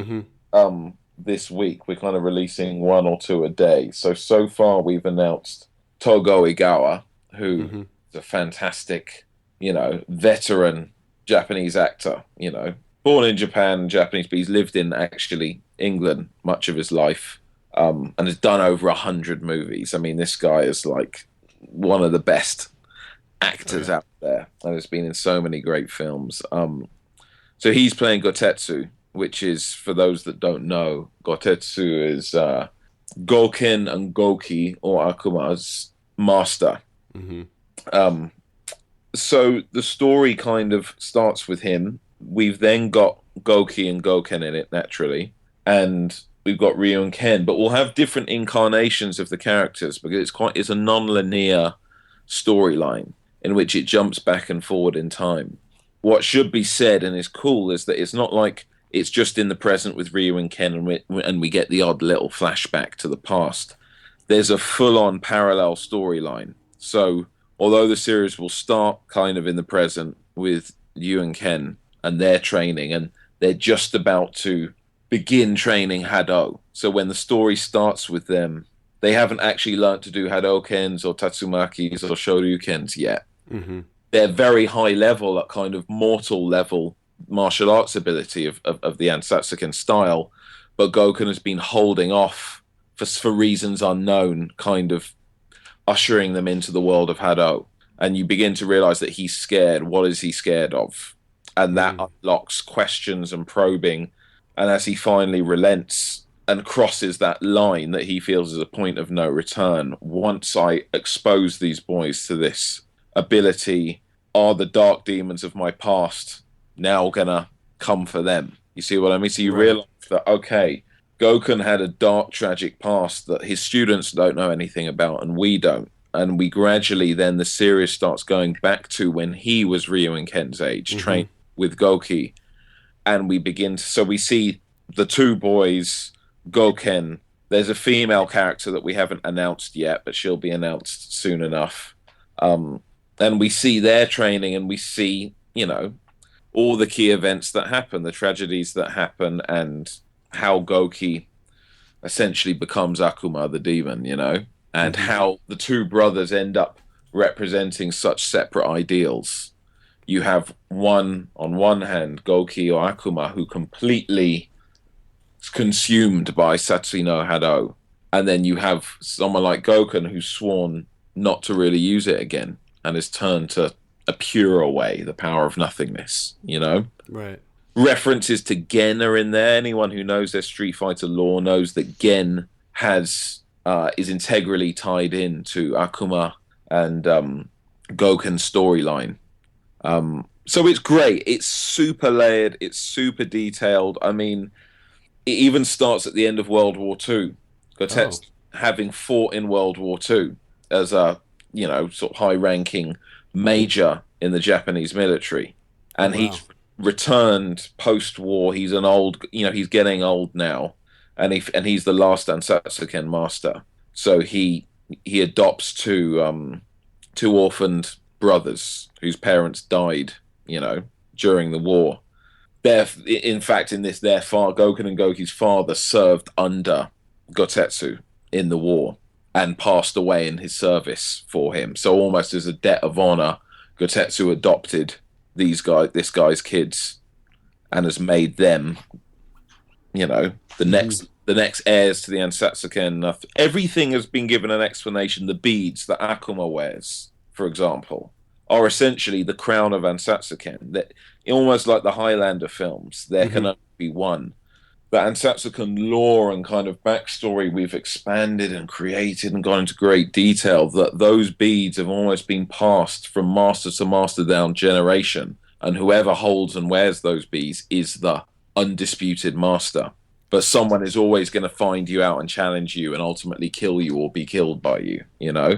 [SPEAKER 8] This week. We're kind of releasing one or two a day. So far we've announced Togo Igawa, who is a fantastic, veteran Japanese actor, born in Japan, Japanese, but he's lived in actually England much of his life, and has done over 100 movies. I mean, this guy is like one of the best actors out there, and has been in so many great films. So he's playing Gotetsu, which is, for those that don't know, Gotetsu is Goken and Goki, or Akuma's master. So the story kind of starts with him. We've then got Goki and Goken in it, naturally, and we've got Ryu and Ken, but we'll have different incarnations of the characters because it's a non-linear storyline in which it jumps back and forward in time. What should be said and is cool is that it's not like it's just in the present with Ryu and Ken and we get the odd little flashback to the past. There's a full-on parallel storyline. So although the series will start kind of in the present with Ryu and Ken and their training, and they're just about to begin training Hado. So when the story starts with them, they haven't actually learnt to do Hadokens or Tatsumakis or Shoryukens yet. They're very high level, at kind of mortal level martial arts ability of the Ansatsuken style, but Goken has been holding off for reasons unknown, kind of ushering them into the world of Hado. And you begin to realize that he's scared. What is he scared of? And that unlocks questions and probing. And as he finally relents and crosses that line that he feels is a point of no return, once I expose these boys to this ability, are the dark demons of my past now gonna come for them? You see what I mean? So you realize that, okay, Goken had a dark, tragic past that his students don't know anything about and we don't. and we gradually then the series starts going back to when he was Ryu and Ken's age, trained with Goki, and so we see the two boys, Goken. There's a female character that we haven't announced yet, but she'll be announced soon enough. And we see their training, and we see, all the key events that happen, the tragedies that happen, and how Goki essentially becomes Akuma the demon, and how the two brothers end up representing such separate ideals. You have on one hand, Goki or Akuma, who completely is consumed by Satsui no Hado. And then you have someone like Goken who's sworn not to really use it again and has turned to a purer way, the power of nothingness,
[SPEAKER 4] Right.
[SPEAKER 8] References to Gen are in there. Anyone who knows their Street Fighter lore knows that Gen is integrally tied in to Akuma and Goken's storyline. So it's great. It's super layered. It's super detailed. I mean, it even starts at the end of World War II. Gotetsu having fought in World War II as a, sort of high-ranking major in the Japanese military. And he's returned post-war. He's an old, he's getting old now. And he's the last Ansatsuken master. So he adopts two orphaned brothers whose parents died, during the war. In fact, Goken and Goki's father served under Gotetsu in the war and passed away in his service for him. So almost as a debt of honor, Gotetsu adopted this guy's kids and has made them, the next heirs to the Ansatsuken. Everything has been given an explanation. The beads that Akuma wears, for example, are essentially the crown of Ansatsuken. That almost like the Highlander films, there can only be one. But Ansatsuken lore and kind of backstory, we've expanded and created and gone into great detail that those beads have almost been passed from master to master down generation, and whoever holds and wears those beads is the undisputed master. But someone is always going to find you out and challenge you and ultimately kill you or be killed by you,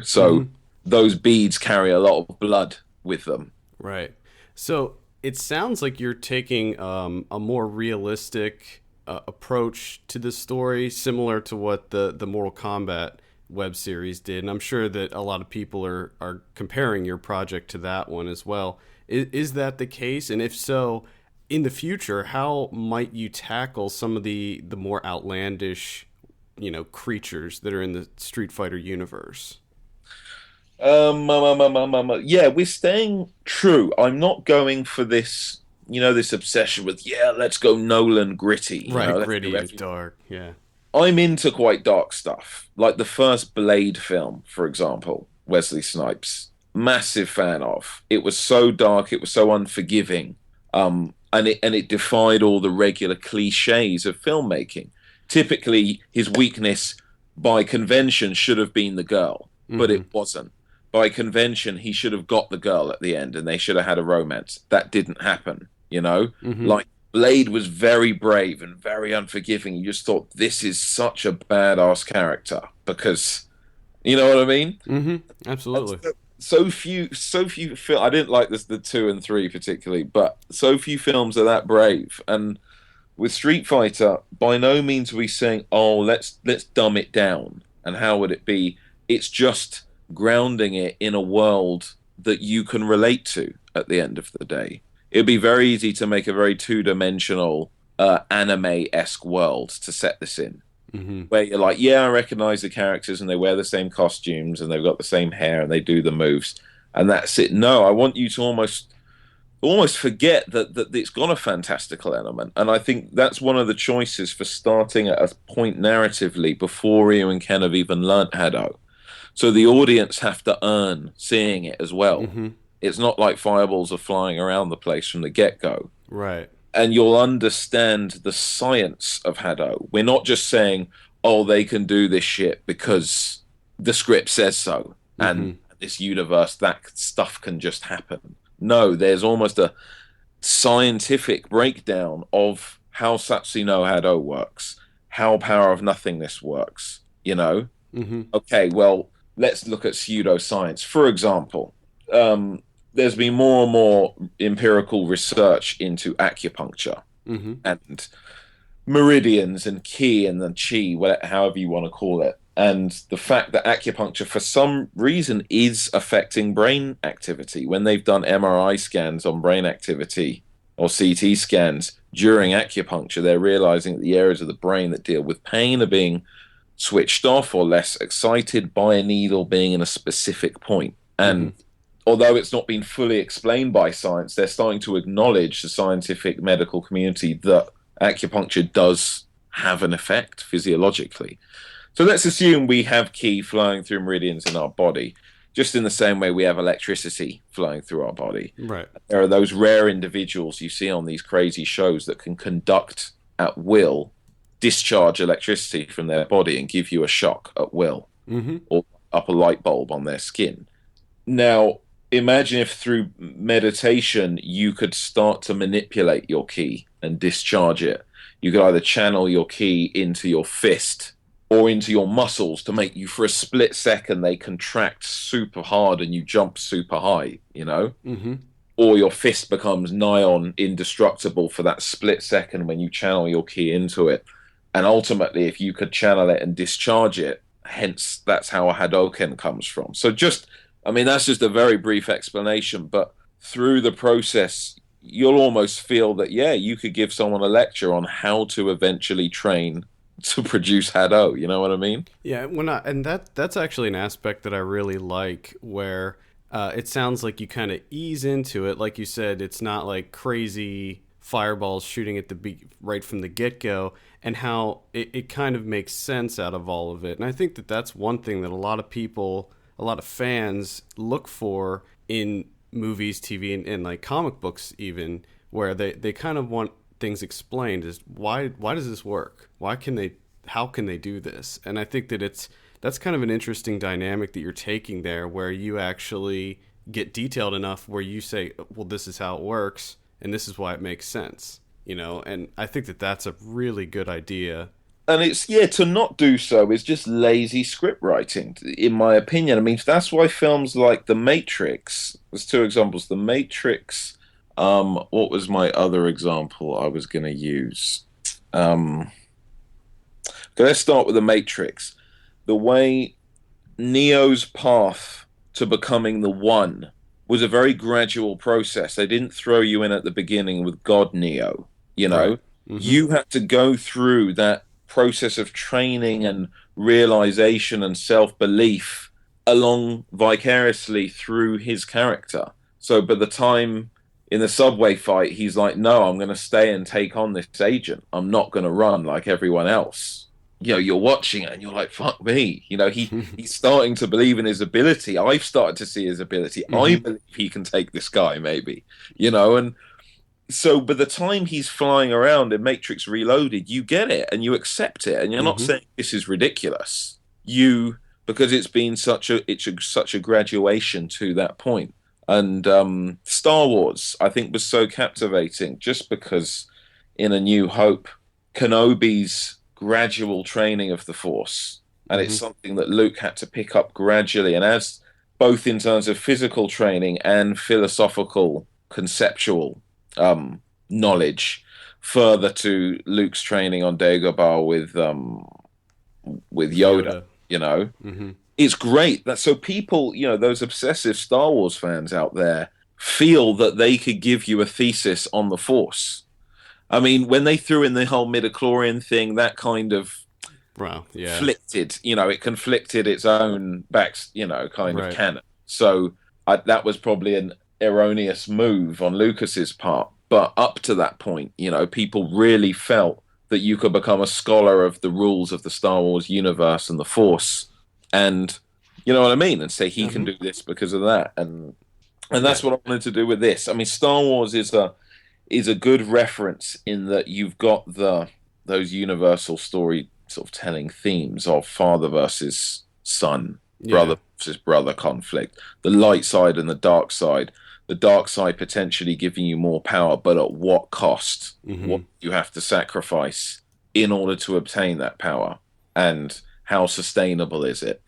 [SPEAKER 8] So those beads carry a lot of blood with them.
[SPEAKER 4] Right. So it sounds like you're taking a more realistic approach to the story, similar to what the Mortal Kombat web series did. And I'm sure that a lot of people are comparing your project to that one as well. Is that the case? And if so, in the future, how might you tackle some of the more outlandish, creatures that are in the Street Fighter universe?
[SPEAKER 8] Yeah, we're staying true. I'm not going for this, this obsession with, let's go Nolan gritty.
[SPEAKER 4] Right, gritty and dark, yeah.
[SPEAKER 8] I'm into quite dark stuff. Like the first Blade film, for example, Wesley Snipes. Massive fan of. It was so dark, it was so unforgiving. And it defied all the regular cliches of filmmaking. Typically, his weakness by convention should have been the girl, but it wasn't. By convention, he should have got the girl at the end and they should have had a romance. That didn't happen, Like, Blade was very brave and very unforgiving. You just thought, this is such a badass character because, you know what I mean?
[SPEAKER 4] Mm-hmm. Absolutely.
[SPEAKER 8] So few I didn't like the 2 and 3 particularly, but so few films are that brave. And with Street Fighter, by no means are we saying, let's dumb it down. And how would it be? It's just grounding it in a world that you can relate to at the end of the day. It'd be very easy to make a very two-dimensional anime-esque world to set this in. Where you're like, I recognize the characters and they wear the same costumes and they've got the same hair and they do the moves and that's it. No, I want you to almost forget that it's got a fantastical element. And I think that's one of the choices for starting at a point narratively before Ryu and Ken have even learnt Hado. So the audience have to earn seeing it as well. It's not like fireballs are flying around the place from the get-go.
[SPEAKER 4] Right.
[SPEAKER 8] And you'll understand the science of Hado. We're not just saying, they can do this shit because the script says so. And this universe, that stuff can just happen. No, there's almost a scientific breakdown of how Satsui no Hado works, how Power of Nothingness works, Okay, well, let's look at pseudoscience. For example, there's been more and more empirical research into acupuncture and meridians and ki and then chi, however you want to call it. And the fact that acupuncture, for some reason, is affecting brain activity. When they've done MRI scans on brain activity or CT scans during acupuncture, they're realizing that the areas of the brain that deal with pain are being switched off or less excited by a needle being in a specific point. And although it's not been fully explained by science, they're starting to acknowledge, the scientific medical community, that acupuncture does have an effect physiologically. So let's assume we have ki flowing through meridians in our body, just in the same way we have electricity flowing through our body.
[SPEAKER 4] Right.
[SPEAKER 8] There are those rare individuals you see on these crazy shows that can conduct at will, discharge electricity from their body and give you a shock at will, or up a light bulb on their skin. Now, imagine if through meditation you could start to manipulate your ki and discharge it. You could either channel your ki into your fist or into your muscles to make you, for a split second, they contract super hard and you jump super high, you know? Or your fist becomes nigh on indestructible for that split second when you channel your ki into it. And ultimately, if you could channel it and discharge it, hence that's how a Hadoken comes from. So that's just a very brief explanation, but through the process, you'll almost feel that, you could give someone a lecture on how to eventually train to produce Hado, you know what I mean?
[SPEAKER 4] Yeah, and that's actually an aspect that I really like, where it sounds like you kind of ease into it. Like you said, it's not like crazy fireballs shooting at right from the get-go, and how it kind of makes sense out of all of it. And I think that's one thing that a lot of people, a lot of fans look for in movies, TV, and like comic books even, where they kind of want things explained, is why does this work? How can they do this? And I think that's kind of an interesting dynamic that you're taking there, where you actually get detailed enough where you say, well, this is how it works and this is why it makes sense, you know? And I think that's a really good idea.
[SPEAKER 8] And it's, to not do so is just lazy script writing, in my opinion. I mean, that's why films like The Matrix, there's two examples, The Matrix, what was my other example I was going to use? Let's start with The Matrix. The way Neo's path to becoming the One was a very gradual process. They didn't throw you in at the beginning with God Neo, you know? Right. You had to go through that process of training and realization and self-belief along vicariously through his character. So by the time in the subway fight, he's like, no, I'm going to stay and take on this agent. I'm not going to run like everyone else. You know, you're watching it and you're like, fuck me. You know, he's starting to believe in his ability. I've started to see his ability. I believe he can take this guy, maybe, you know. And so by the time he's flying around in Matrix Reloaded, you get it and you accept it. And you're not saying this is ridiculous. Because it's been such a graduation to that point. And Star Wars, I think, was so captivating just because in A New Hope, Kenobi's gradual training of the Force, and it's something that Luke had to pick up gradually, and as both in terms of physical training and philosophical, conceptual knowledge, further to Luke's training on Dagobah with Yoda. You know, it's great that so people, you know, those obsessive Star Wars fans out there feel that they could give you a thesis on the Force. I mean, when they threw in the whole midichlorian thing, that kind of conflicted, you know, it conflicted its own kind of canon. So that was probably an erroneous move on Lucas's part. But up to that point, you know, people really felt that you could become a scholar of the rules of the Star Wars universe and the Force. And you know what I mean? And say he can do this because of that. And that's what I wanted to do with this. I mean, Star Wars is a good reference in that you've got those universal story sort of telling themes of father versus son, brother versus brother conflict, the light side and the dark side potentially giving you more power, but at what cost? What you have to sacrifice in order to obtain that power, and how sustainable is it?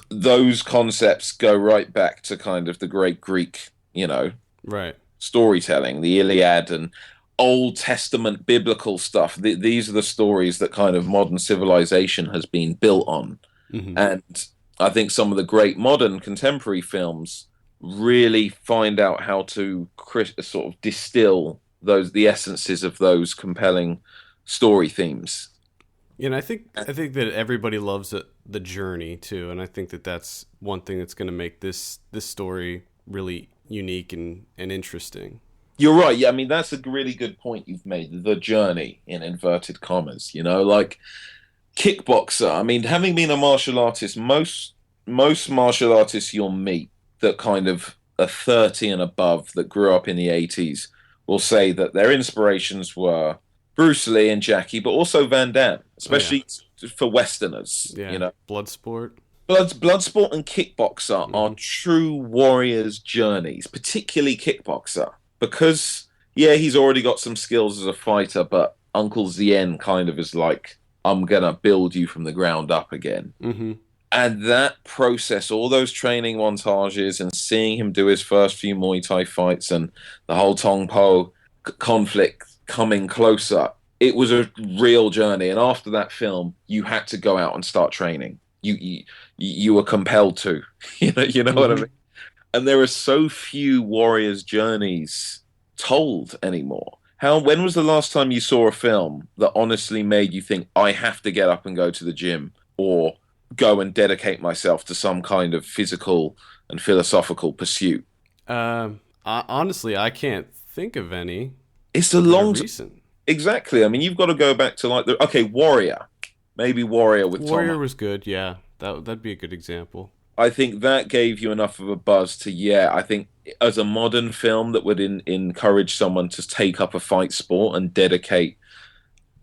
[SPEAKER 8] those concepts go right back to kind of the great Greek,
[SPEAKER 4] Right.
[SPEAKER 8] storytelling, the Iliad and Old Testament biblical stuff. These are the stories that kind of modern civilization has been built on.
[SPEAKER 4] Mm-hmm.
[SPEAKER 8] And I think some of the great modern contemporary films really find out how to sort of distill the essences of those compelling story themes.
[SPEAKER 4] And I think that everybody loves the journey too, and I think that that's one thing that's going to make this story really unique and interesting.
[SPEAKER 8] You're right. Yeah, I mean, that's a really good point you've made. The journey, in inverted commas, like kickboxer. I mean, having been a martial artist, most martial artists you'll meet that kind of are 30 and above that grew up in the 80s will say that their inspirations were Bruce Lee and Jackie, but also Van Damme, especially for Westerners.
[SPEAKER 4] Yeah, Bloodsport.
[SPEAKER 8] Bloodsport and Kickboxer are true warriors' journeys, particularly Kickboxer, because, he's already got some skills as a fighter, but Uncle Zien kind of is like, I'm going to build you from the ground up again.
[SPEAKER 4] Mm-hmm.
[SPEAKER 8] And that process, all those training montages and seeing him do his first few Muay Thai fights and the whole Tong Po conflict coming closer, it was a real journey. And after that film, you had to go out and start training. You were compelled to, you know what I mean? And there are so few warriors' journeys told anymore. When was the last time you saw a film that honestly made you think, I have to get up and go to the gym or go and dedicate myself to some kind of physical and philosophical pursuit?
[SPEAKER 4] Honestly, I can't think of any.
[SPEAKER 8] It's a long
[SPEAKER 4] recent.
[SPEAKER 8] Exactly. I mean, you've got to go back to Warrior. Maybe Warrior with
[SPEAKER 4] Warrior
[SPEAKER 8] Tom.
[SPEAKER 4] was good, yeah. That'd be a good example.
[SPEAKER 8] I think that gave you enough of a buzz to, I think as a modern film that would encourage someone to take up a fight sport and dedicate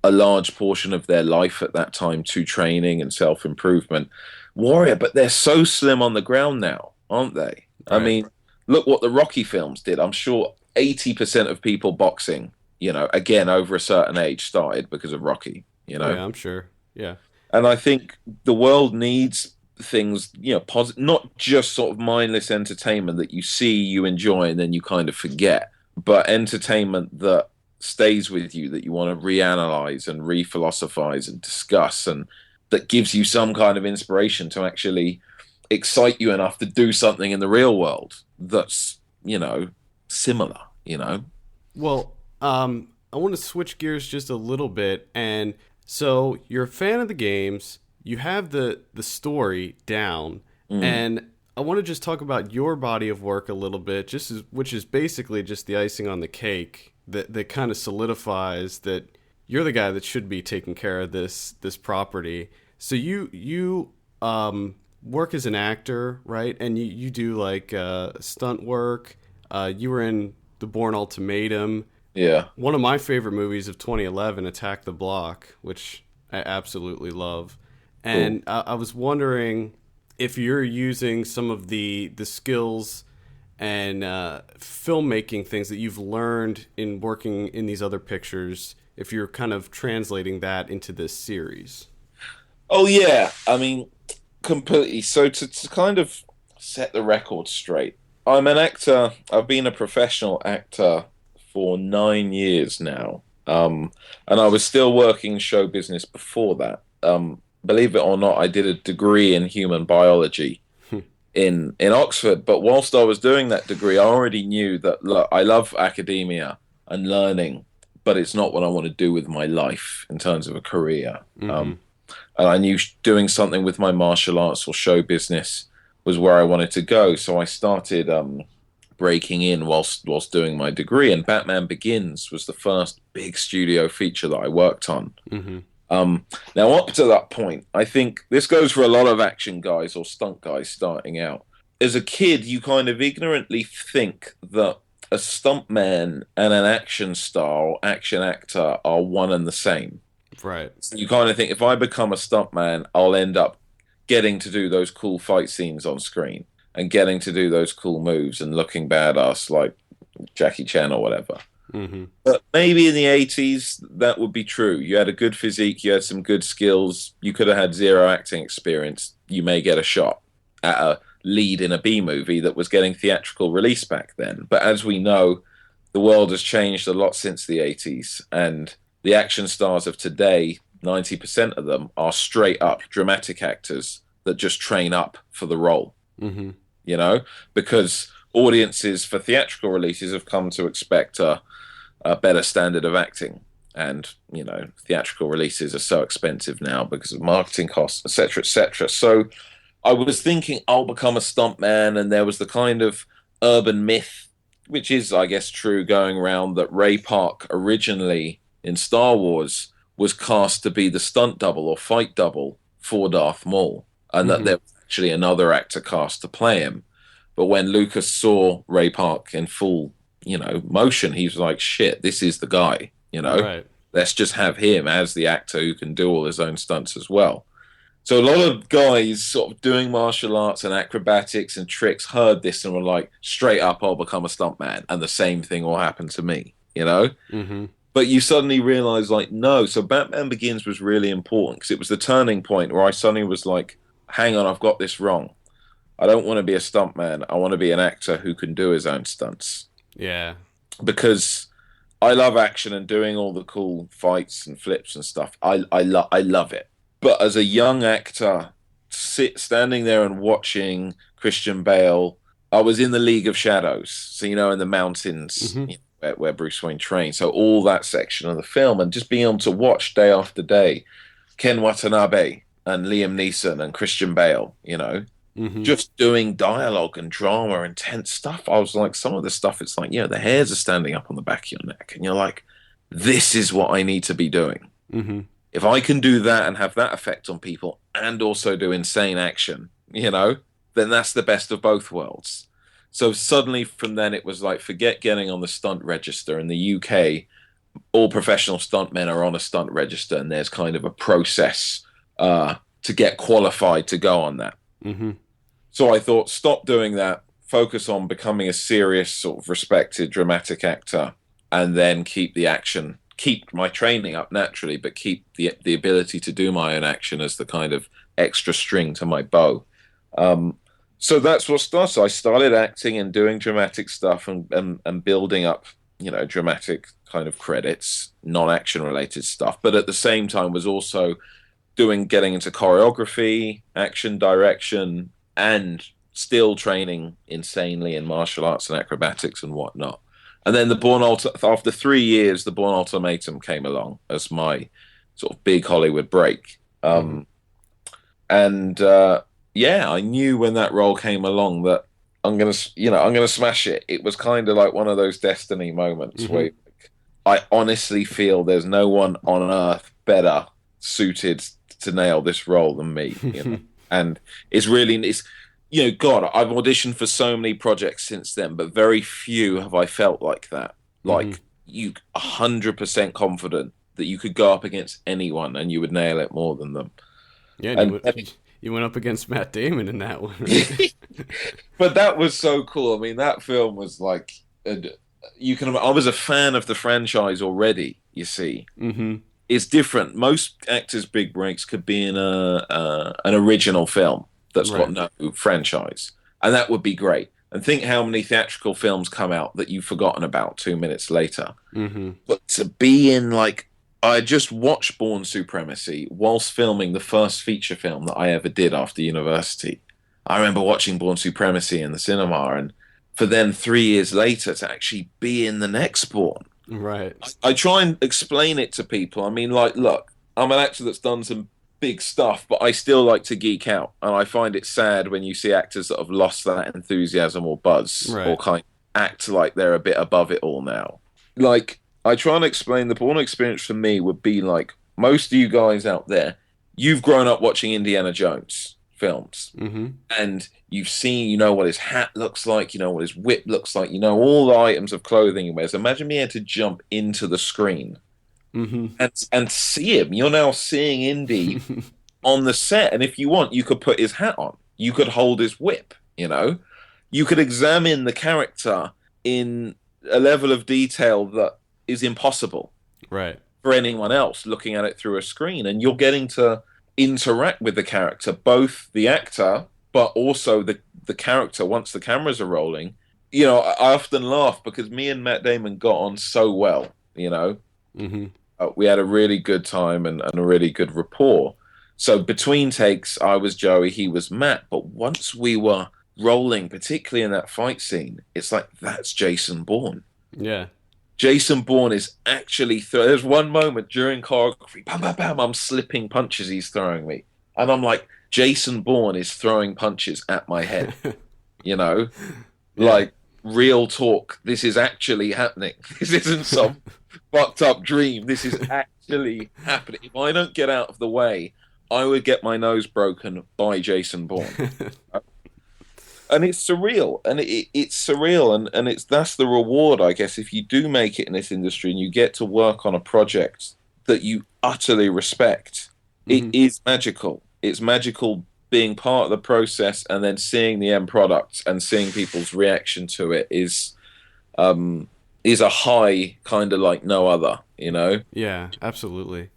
[SPEAKER 8] a large portion of their life at that time to training and self-improvement. Warrior, but they're so slim on the ground now, aren't they? Right. I mean, look what the Rocky films did. I'm sure 80% of people boxing, again, over a certain age started because of Rocky,
[SPEAKER 4] Yeah, I'm sure. Yeah.
[SPEAKER 8] And I think the world needs things, not just sort of mindless entertainment that you see, you enjoy, and then you kind of forget, but entertainment that stays with you, that you want to reanalyze and re-philosophize and discuss, and that gives you some kind of inspiration to actually excite you enough to do something in the real world that's, similar,
[SPEAKER 4] Well, I want to switch gears just a little bit. And so you're a fan of the games, you have the story down, and I want to just talk about your body of work a little bit, which is basically just the icing on the cake that kind of solidifies that you're the guy that should be taking care of this property. So you work as an actor, right? And you do like stunt work. You were in The Bourne Ultimatum.
[SPEAKER 8] Yeah.
[SPEAKER 4] One of my favorite movies of 2011, Attack the Block, which I absolutely love. And I was wondering if you're using some of the skills and filmmaking things that you've learned in working in these other pictures, if you're kind of translating that into this series.
[SPEAKER 8] Oh, yeah. I mean, completely. So to kind of set the record straight, I'm an actor. I've been a professional actor for 9 years now. And I was still working show business before that. Believe it or not, I did a degree in human biology in Oxford. But whilst I was doing that degree, I already knew that, look, I love academia and learning, but it's not what I want to do with my life in terms of a career. And I knew doing something with my martial arts or show business was where I wanted to go. So I started breaking in whilst doing my degree. And Batman Begins was the first big studio feature that I worked on. Now, up to that point, I think this goes for a lot of action guys or stunt guys starting out. As a kid, you kind of ignorantly think that a stuntman and an action star or action actor are one and the same.
[SPEAKER 4] Right.
[SPEAKER 8] So you kind of think, if I become a stuntman, I'll end up getting to do those cool fight scenes on screen and getting to do those cool moves and looking badass like Jackie Chan or whatever. But maybe in the 80s, that would be true. You had a good physique, you had some good skills, you could have had zero acting experience, you may get a shot. at a lead in a B movie that was getting theatrical release back then. But as we know, the world has changed a lot since the 80s, and the action stars of today, 90% of them are straight up dramatic actors that just train up for the role.
[SPEAKER 4] Mm-hmm.
[SPEAKER 8] You know, because audiences for theatrical releases have come to expect a better standard of acting. And, you know, theatrical releases are so expensive now because of marketing costs, etc., etc. So I was thinking I'll become a stuntman, and there was the kind of urban myth, which is, I guess, true, going around that Ray Park originally in Star Wars was cast to be the stunt double or fight double for Darth Maul, and that there was actually another actor cast to play him. But when Lucas saw Ray Park in full, you know, motion, he was like, shit, this is the guy, you know?
[SPEAKER 4] Right.
[SPEAKER 8] Let's just have him as the actor who can do all his own stunts as well. So a lot of guys sort of doing martial arts and acrobatics and tricks heard this and were like, straight up, I'll become a stuntman, and the same thing will happen to me, you know?
[SPEAKER 4] Mm-hmm.
[SPEAKER 8] But you suddenly realize, like, no. So Batman Begins was really important because it was the turning point where I suddenly was like, hang on, I've got this wrong. I don't want to be a stuntman. I want to be an actor who can do his own stunts.
[SPEAKER 4] Yeah.
[SPEAKER 8] Because I love action and doing all the cool fights and flips and stuff. I love it. But as a young actor, standing there and watching Christian Bale, I was in the League of Shadows. So, you know, in the mountains, you know, where Bruce Wayne trained. So all that section of the film, and just being able to watch day after day Ken Watanabe and Liam Neeson and Christian Bale, you know, just doing dialogue and drama and tense stuff. I was like, some of the stuff, it's like, yeah, the hairs are standing up on the back of your neck. And you're like, this is what I need to be doing.
[SPEAKER 4] Mm-hmm.
[SPEAKER 8] If I can do that and have that effect on people and also do insane action, you know, then that's the best of both worlds. So suddenly from then it was like, forget getting on the stunt register. In the UK, all professional stuntmen are on a stunt register, and there's kind of a process to get qualified to go on that.
[SPEAKER 4] Mm-hmm.
[SPEAKER 8] So I thought, stop doing that, focus on becoming a serious, sort of respected dramatic actor, and then keep the action, keep my training up naturally, but keep the ability to do my own action as the kind of extra string to my bow. So that's what started. So I started acting and doing dramatic stuff and building up, you know, dramatic kind of credits, non-action related stuff. But at the same time was also getting into choreography, action direction, and still training insanely in martial arts and acrobatics and whatnot. And then after 3 years, the Bourne Ultimatum came along as my sort of big Hollywood break. Yeah, I knew when that role came along that I'm gonna smash it. It was kind of like one of those destiny moments where I honestly feel there's no one on earth better suited to nail this role than me. You know? And it's you know, God, I've auditioned for so many projects since then, but very few have I felt like that. Like you 100% confident that you could go up against anyone and you would nail it more than them.
[SPEAKER 4] Yeah, you went up against Matt Damon in that one.
[SPEAKER 8] But that was so cool. I mean, that film was like, I was a fan of the franchise already, you see. Mm-hmm. It's different. Most actors' big breaks could be in an original film that's got no franchise. And that would be great. And think how many theatrical films come out that you've forgotten about 2 minutes later. Mm-hmm. But to be in, like, I just watched Bourne Supremacy whilst filming the first feature film that I ever did after university. I remember watching Bourne Supremacy in the cinema, and for then 3 years later to actually be in the next Bourne.
[SPEAKER 4] Right.
[SPEAKER 8] I try and explain it to people. I mean, like, look, I'm an actor that's done some big stuff, but I still like to geek out. And I find it sad when you see actors that have lost that enthusiasm or buzz or kind of act like they're a bit above it all now. Like, I try and explain the Bourne experience for me would be like, most of you guys out there, you've grown up watching Indiana Jones films. Mm-hmm. And you've seen, you know what his hat looks like, you know what his whip looks like, you know all the items of clothing he wears. Imagine being able to jump into the screen and see him. You're now seeing Indy on the set. And if you want, you could put his hat on. You could hold his whip, you know. You could examine the character in a level of detail that is impossible for anyone else looking at it through a screen. And you're getting to interact with the character, both the actor but also the character. Once the cameras are rolling, you know, I often laugh because me and Matt Damon got on so well. You know, we had a really good time and a really good rapport. So between takes, I was Joey, he was Matt. But once we were rolling, particularly in that fight scene, it's like, that's Jason Bourne.
[SPEAKER 4] Yeah.
[SPEAKER 8] Jason Bourne is actually there's one moment during choreography, bam, bam, bam, I'm slipping punches he's throwing me. And I'm like, Jason Bourne is throwing punches at my head. You know? Yeah. Like, real talk. This is actually happening. This isn't some fucked up dream. This is actually happening. If I don't get out of the way, I would get my nose broken by Jason Bourne. And it's surreal, and it's surreal, and that's the reward, I guess, if you do make it in this industry and you get to work on a project that you utterly respect. It is magical. It's magical being part of the process, and then seeing the end product and seeing people's reaction to it is a high kind of like no other, you know?
[SPEAKER 4] Yeah, absolutely.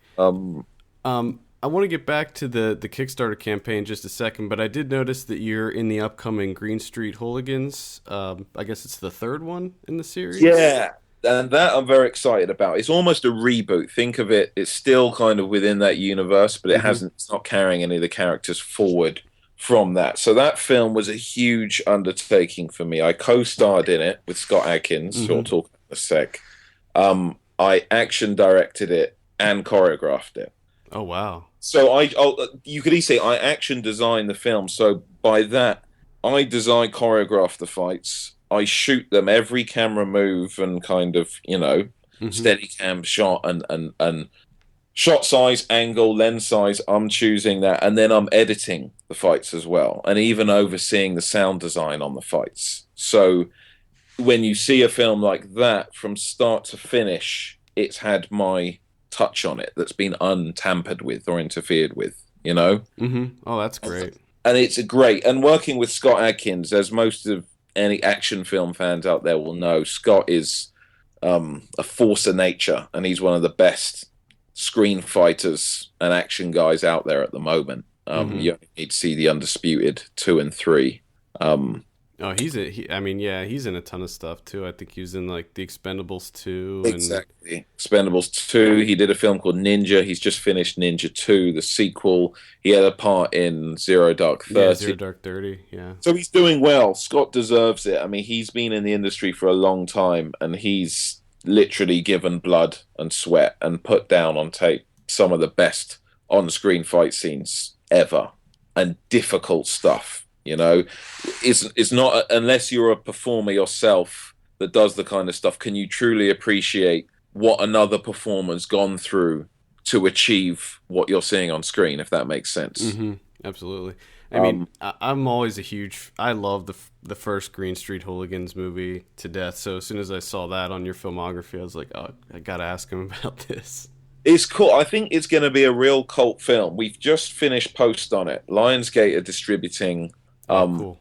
[SPEAKER 4] I want to get back to the Kickstarter campaign just a second, but I did notice that you're in the upcoming Green Street Hooligans. I guess it's the third one in the series?
[SPEAKER 8] Yeah, and that I'm very excited about. It's almost a reboot. Think of it, it's still kind of within that universe, but it's not carrying any of the characters forward from that. So that film was a huge undertaking for me. I co-starred in it with Scott Adkins, who I'll talk about in a sec. I action directed it and choreographed it.
[SPEAKER 4] Oh, wow.
[SPEAKER 8] So you could easily say I action designed the film. So by that, I design, choreograph the fights. I shoot them, every camera move and kind of, you know, steady cam shot and shot size, angle, lens size. I'm choosing that. And then I'm editing the fights as well. And even overseeing the sound design on the fights. So when you see a film like that from start to finish, it's had my touch on it that's been untampered with or interfered with, you know?
[SPEAKER 4] Oh, that's great.
[SPEAKER 8] And it's great. And working with Scott Adkins, as most of any action film fans out there will know, Scott is a force of nature, and he's one of the best screen fighters and action guys out there at the moment. You only need to see the Undisputed 2 and 3.
[SPEAKER 4] Oh, he's in a ton of stuff too. I think he was in like the Expendables 2.
[SPEAKER 8] Exactly. Expendables 2. He did a film called Ninja. He's just finished Ninja 2, the sequel. He had a part in Zero Dark 30.
[SPEAKER 4] Yeah, Zero Dark 30, yeah.
[SPEAKER 8] So he's doing well. Scott deserves it. I mean, he's been in the industry for a long time, and he's literally given blood and sweat and put down on tape some of the best on-screen fight scenes ever, and difficult stuff. You know, it's not, unless you're a performer yourself that does the kind of stuff, can you truly appreciate what another performer's gone through to achieve what you're seeing on screen, if that makes sense.
[SPEAKER 4] Absolutely. I mean, I'm always I love the first Green Street Hooligans movie to death. So as soon as I saw that on your filmography, I was like, oh, I got to ask him about this.
[SPEAKER 8] It's cool. I think it's going to be a real cult film. We've just finished post on it. Lionsgate are distributing.
[SPEAKER 4] Cool.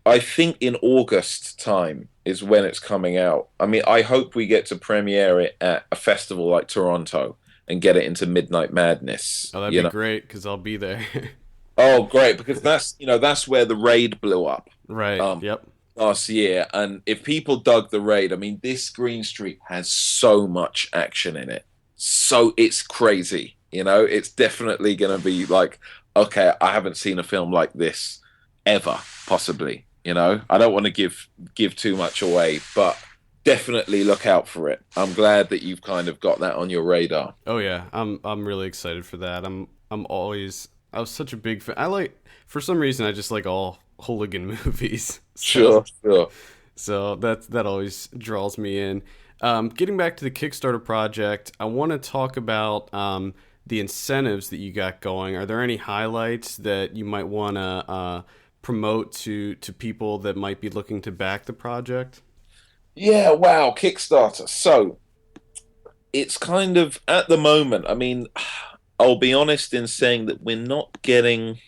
[SPEAKER 8] I think in August time is when it's coming out. I mean, I hope we get to premiere it at a festival like Toronto and get it into Midnight Madness.
[SPEAKER 4] Oh, that'd be great, because I'll be there.
[SPEAKER 8] Oh, great, because that's where the Raid blew up.
[SPEAKER 4] Right, yep.
[SPEAKER 8] Last year. And if people dug the Raid, I mean, this Green Street has so much action in it. So it's crazy, you know? It's definitely going to be like, okay, I haven't seen a film like this ever, possibly, you know? I don't want to give too much away, but definitely look out for it. I'm glad that you've kind of got that on your radar.
[SPEAKER 4] Oh yeah, I'm really excited for that. I was such a big fan. For some reason I just like all hooligan movies.
[SPEAKER 8] Sure.
[SPEAKER 4] So that always draws me in. Getting back to the Kickstarter project, I want to talk about the incentives that you got going. Are there any highlights that you might want to promote to people that might be looking to back the project?
[SPEAKER 8] Yeah, wow, Kickstarter. So it's kind of, at the moment, I mean, I'll be honest in saying that we're not getting...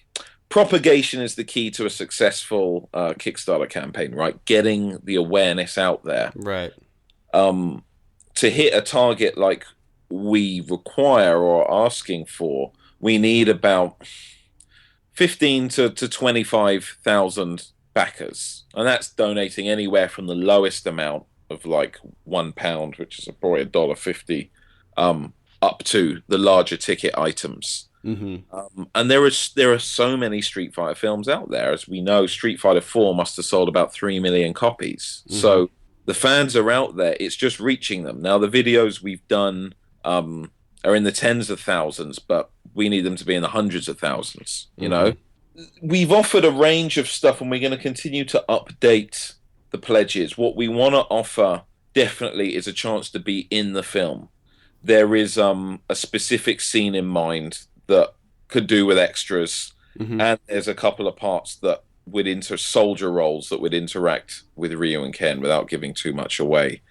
[SPEAKER 8] Propagation is the key to a successful Kickstarter campaign, right? Getting the awareness out there.
[SPEAKER 4] Right.
[SPEAKER 8] To hit a target like we require or are asking for, we need about 15 to 25,000 backers, and that's donating anywhere from the lowest amount of like £1, which is probably $1.50, up to the larger ticket items. And there are so many Street Fighter films out there. As we know, Street Fighter 4 must have sold about 3 million copies. So the fans are out there. It's just reaching them. Now, the videos we've done are in the tens of thousands, but we need them to be in the hundreds of thousands, you know? We've offered a range of stuff, and we're going to continue to update the pledges. What we want to offer definitely is a chance to be in the film. There is a specific scene in mind that could do with extras, and there's a couple of parts that would soldier roles that would interact with Ryu and Ken without giving too much away.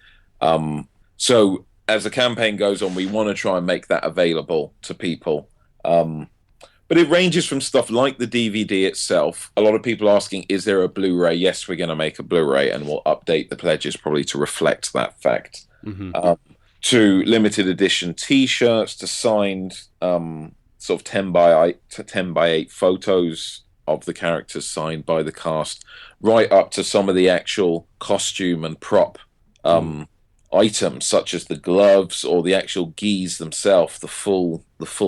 [SPEAKER 8] So as the campaign goes on, we want to try and make that available to people. But it ranges from stuff like the DVD itself. A lot of people asking, is there a Blu-ray? Yes, we're going to make a Blu-ray, and we'll update the pledges probably to reflect that fact. To limited edition T-shirts, to signed sort of 10 by 8 photos of the characters signed by the cast, right up to some of the actual costume and prop items, such as the gloves or the actual gis themselves, the full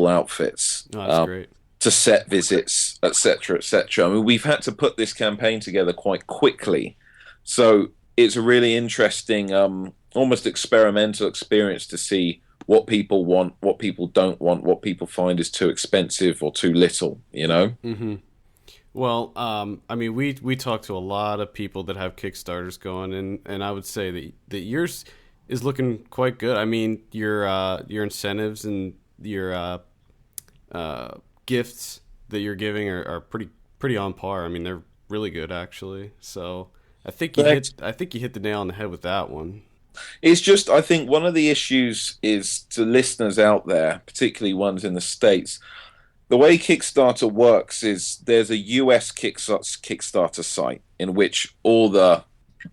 [SPEAKER 8] outfits.
[SPEAKER 4] Oh, that's great.
[SPEAKER 8] To set visits, etc., etc. I mean, we've had to put this campaign together quite quickly, so it's a really interesting, almost experimental experience to see what people want, what people don't want, what people find is too expensive or too little, you know?
[SPEAKER 4] Well, I mean, we talked to a lot of people that have Kickstarters going, and I would say that yours is looking quite good. I mean, your incentives and your gifts that you're giving are pretty on par. I mean, they're really good, actually. So I think you hit the nail on the head with that one.
[SPEAKER 8] It's just, I think one of the issues is, to listeners out there, particularly ones in the States, the way Kickstarter works is there's a US Kickstarter site in which all the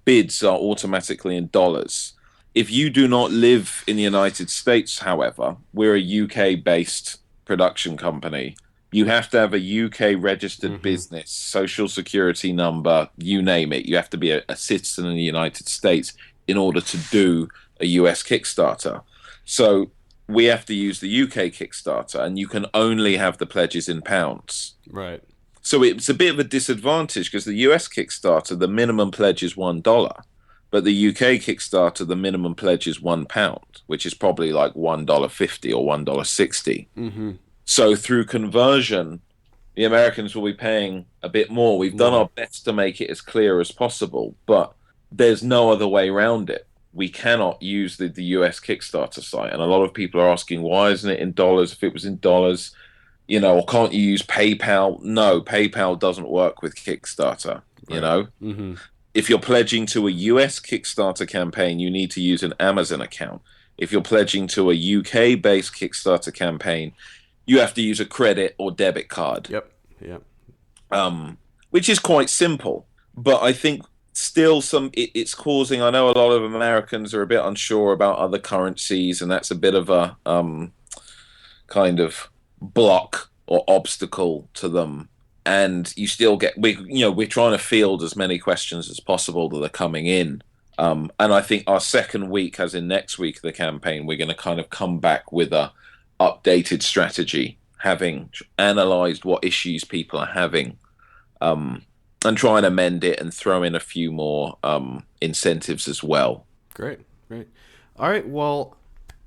[SPEAKER 8] bids are automatically in dollars. If you do not live in the United States, however, we're a UK-based production company. You have to have a UK registered business, social security number, you name it. You have to be a citizen in the United States in order to do a US Kickstarter. So we have to use the UK Kickstarter, and you can only have the pledges in pounds.
[SPEAKER 4] Right.
[SPEAKER 8] So it's a bit of a disadvantage, because the US Kickstarter, the minimum pledge is $1. But the UK Kickstarter, the minimum pledge is £1, which is probably like $1.50 or $1.60. So through conversion, the Americans will be paying a bit more. We've done our best to make it as clear as possible, but there's no other way around it. We cannot use the US Kickstarter site. And a lot of people are asking, why isn't it in dollars? If it was in dollars, you know, or can't you use PayPal? No, PayPal doesn't work with Kickstarter, you know? If you're pledging to a US Kickstarter campaign, you need to use an Amazon account. If you're pledging to a UK-based Kickstarter campaign, you have to use a credit or debit card. Which is quite simple. But I think still it's causing, I know a lot of Americans are a bit unsure about other currencies, and that's a bit of a kind of block or obstacle to them. And you still get, we're trying to field as many questions as possible that are coming in. And I think our second week, as in next week of the campaign, we're going to kind of come back with a updated strategy, having analyzed what issues people are having, and try and amend it and throw in a few more incentives as well.
[SPEAKER 4] Great. All right, well,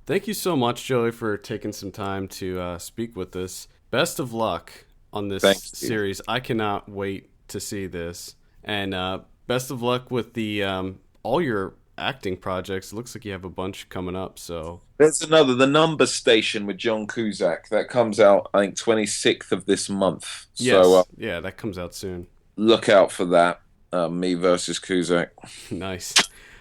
[SPEAKER 4] thank you so much, Joey, for taking some time to speak with us. Best of luck on this series. I cannot wait to see this. And best of luck with the all your acting projects. It looks like you have a bunch coming up. So
[SPEAKER 8] there's another, The Numbers Station with John Cusack, that comes out, I think, 26th of this month.
[SPEAKER 4] Yes.
[SPEAKER 8] So
[SPEAKER 4] yeah, that comes out soon.
[SPEAKER 8] Look out for that. Me versus Cusack.
[SPEAKER 4] Nice.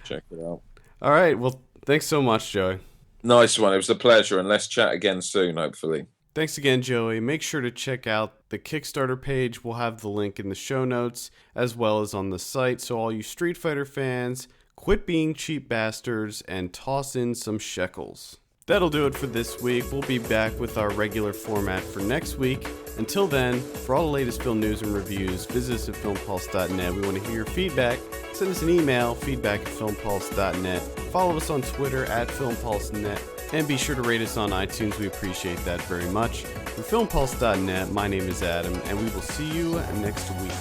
[SPEAKER 8] Check it out.
[SPEAKER 4] All right. Well, thanks so much, Joey.
[SPEAKER 8] Nice one. It was a pleasure, and let's chat again soon, hopefully.
[SPEAKER 4] Thanks again, Joey. Make sure to check out the Kickstarter page. We'll have the link in the show notes as well as on the site. So all you Street Fighter fans, quit being cheap bastards and toss in some shekels. That'll do it for this week. We'll be back with our regular format for next week. Until then, for all the latest film news and reviews, visit us at filmpulse.net. We want to hear your feedback. Send us an email, feedback@filmpulse.net. Follow us on Twitter @filmpulsenet. And be sure to rate us on iTunes. We appreciate that very much. For filmpulse.net, my name is Adam, and we will see you next week.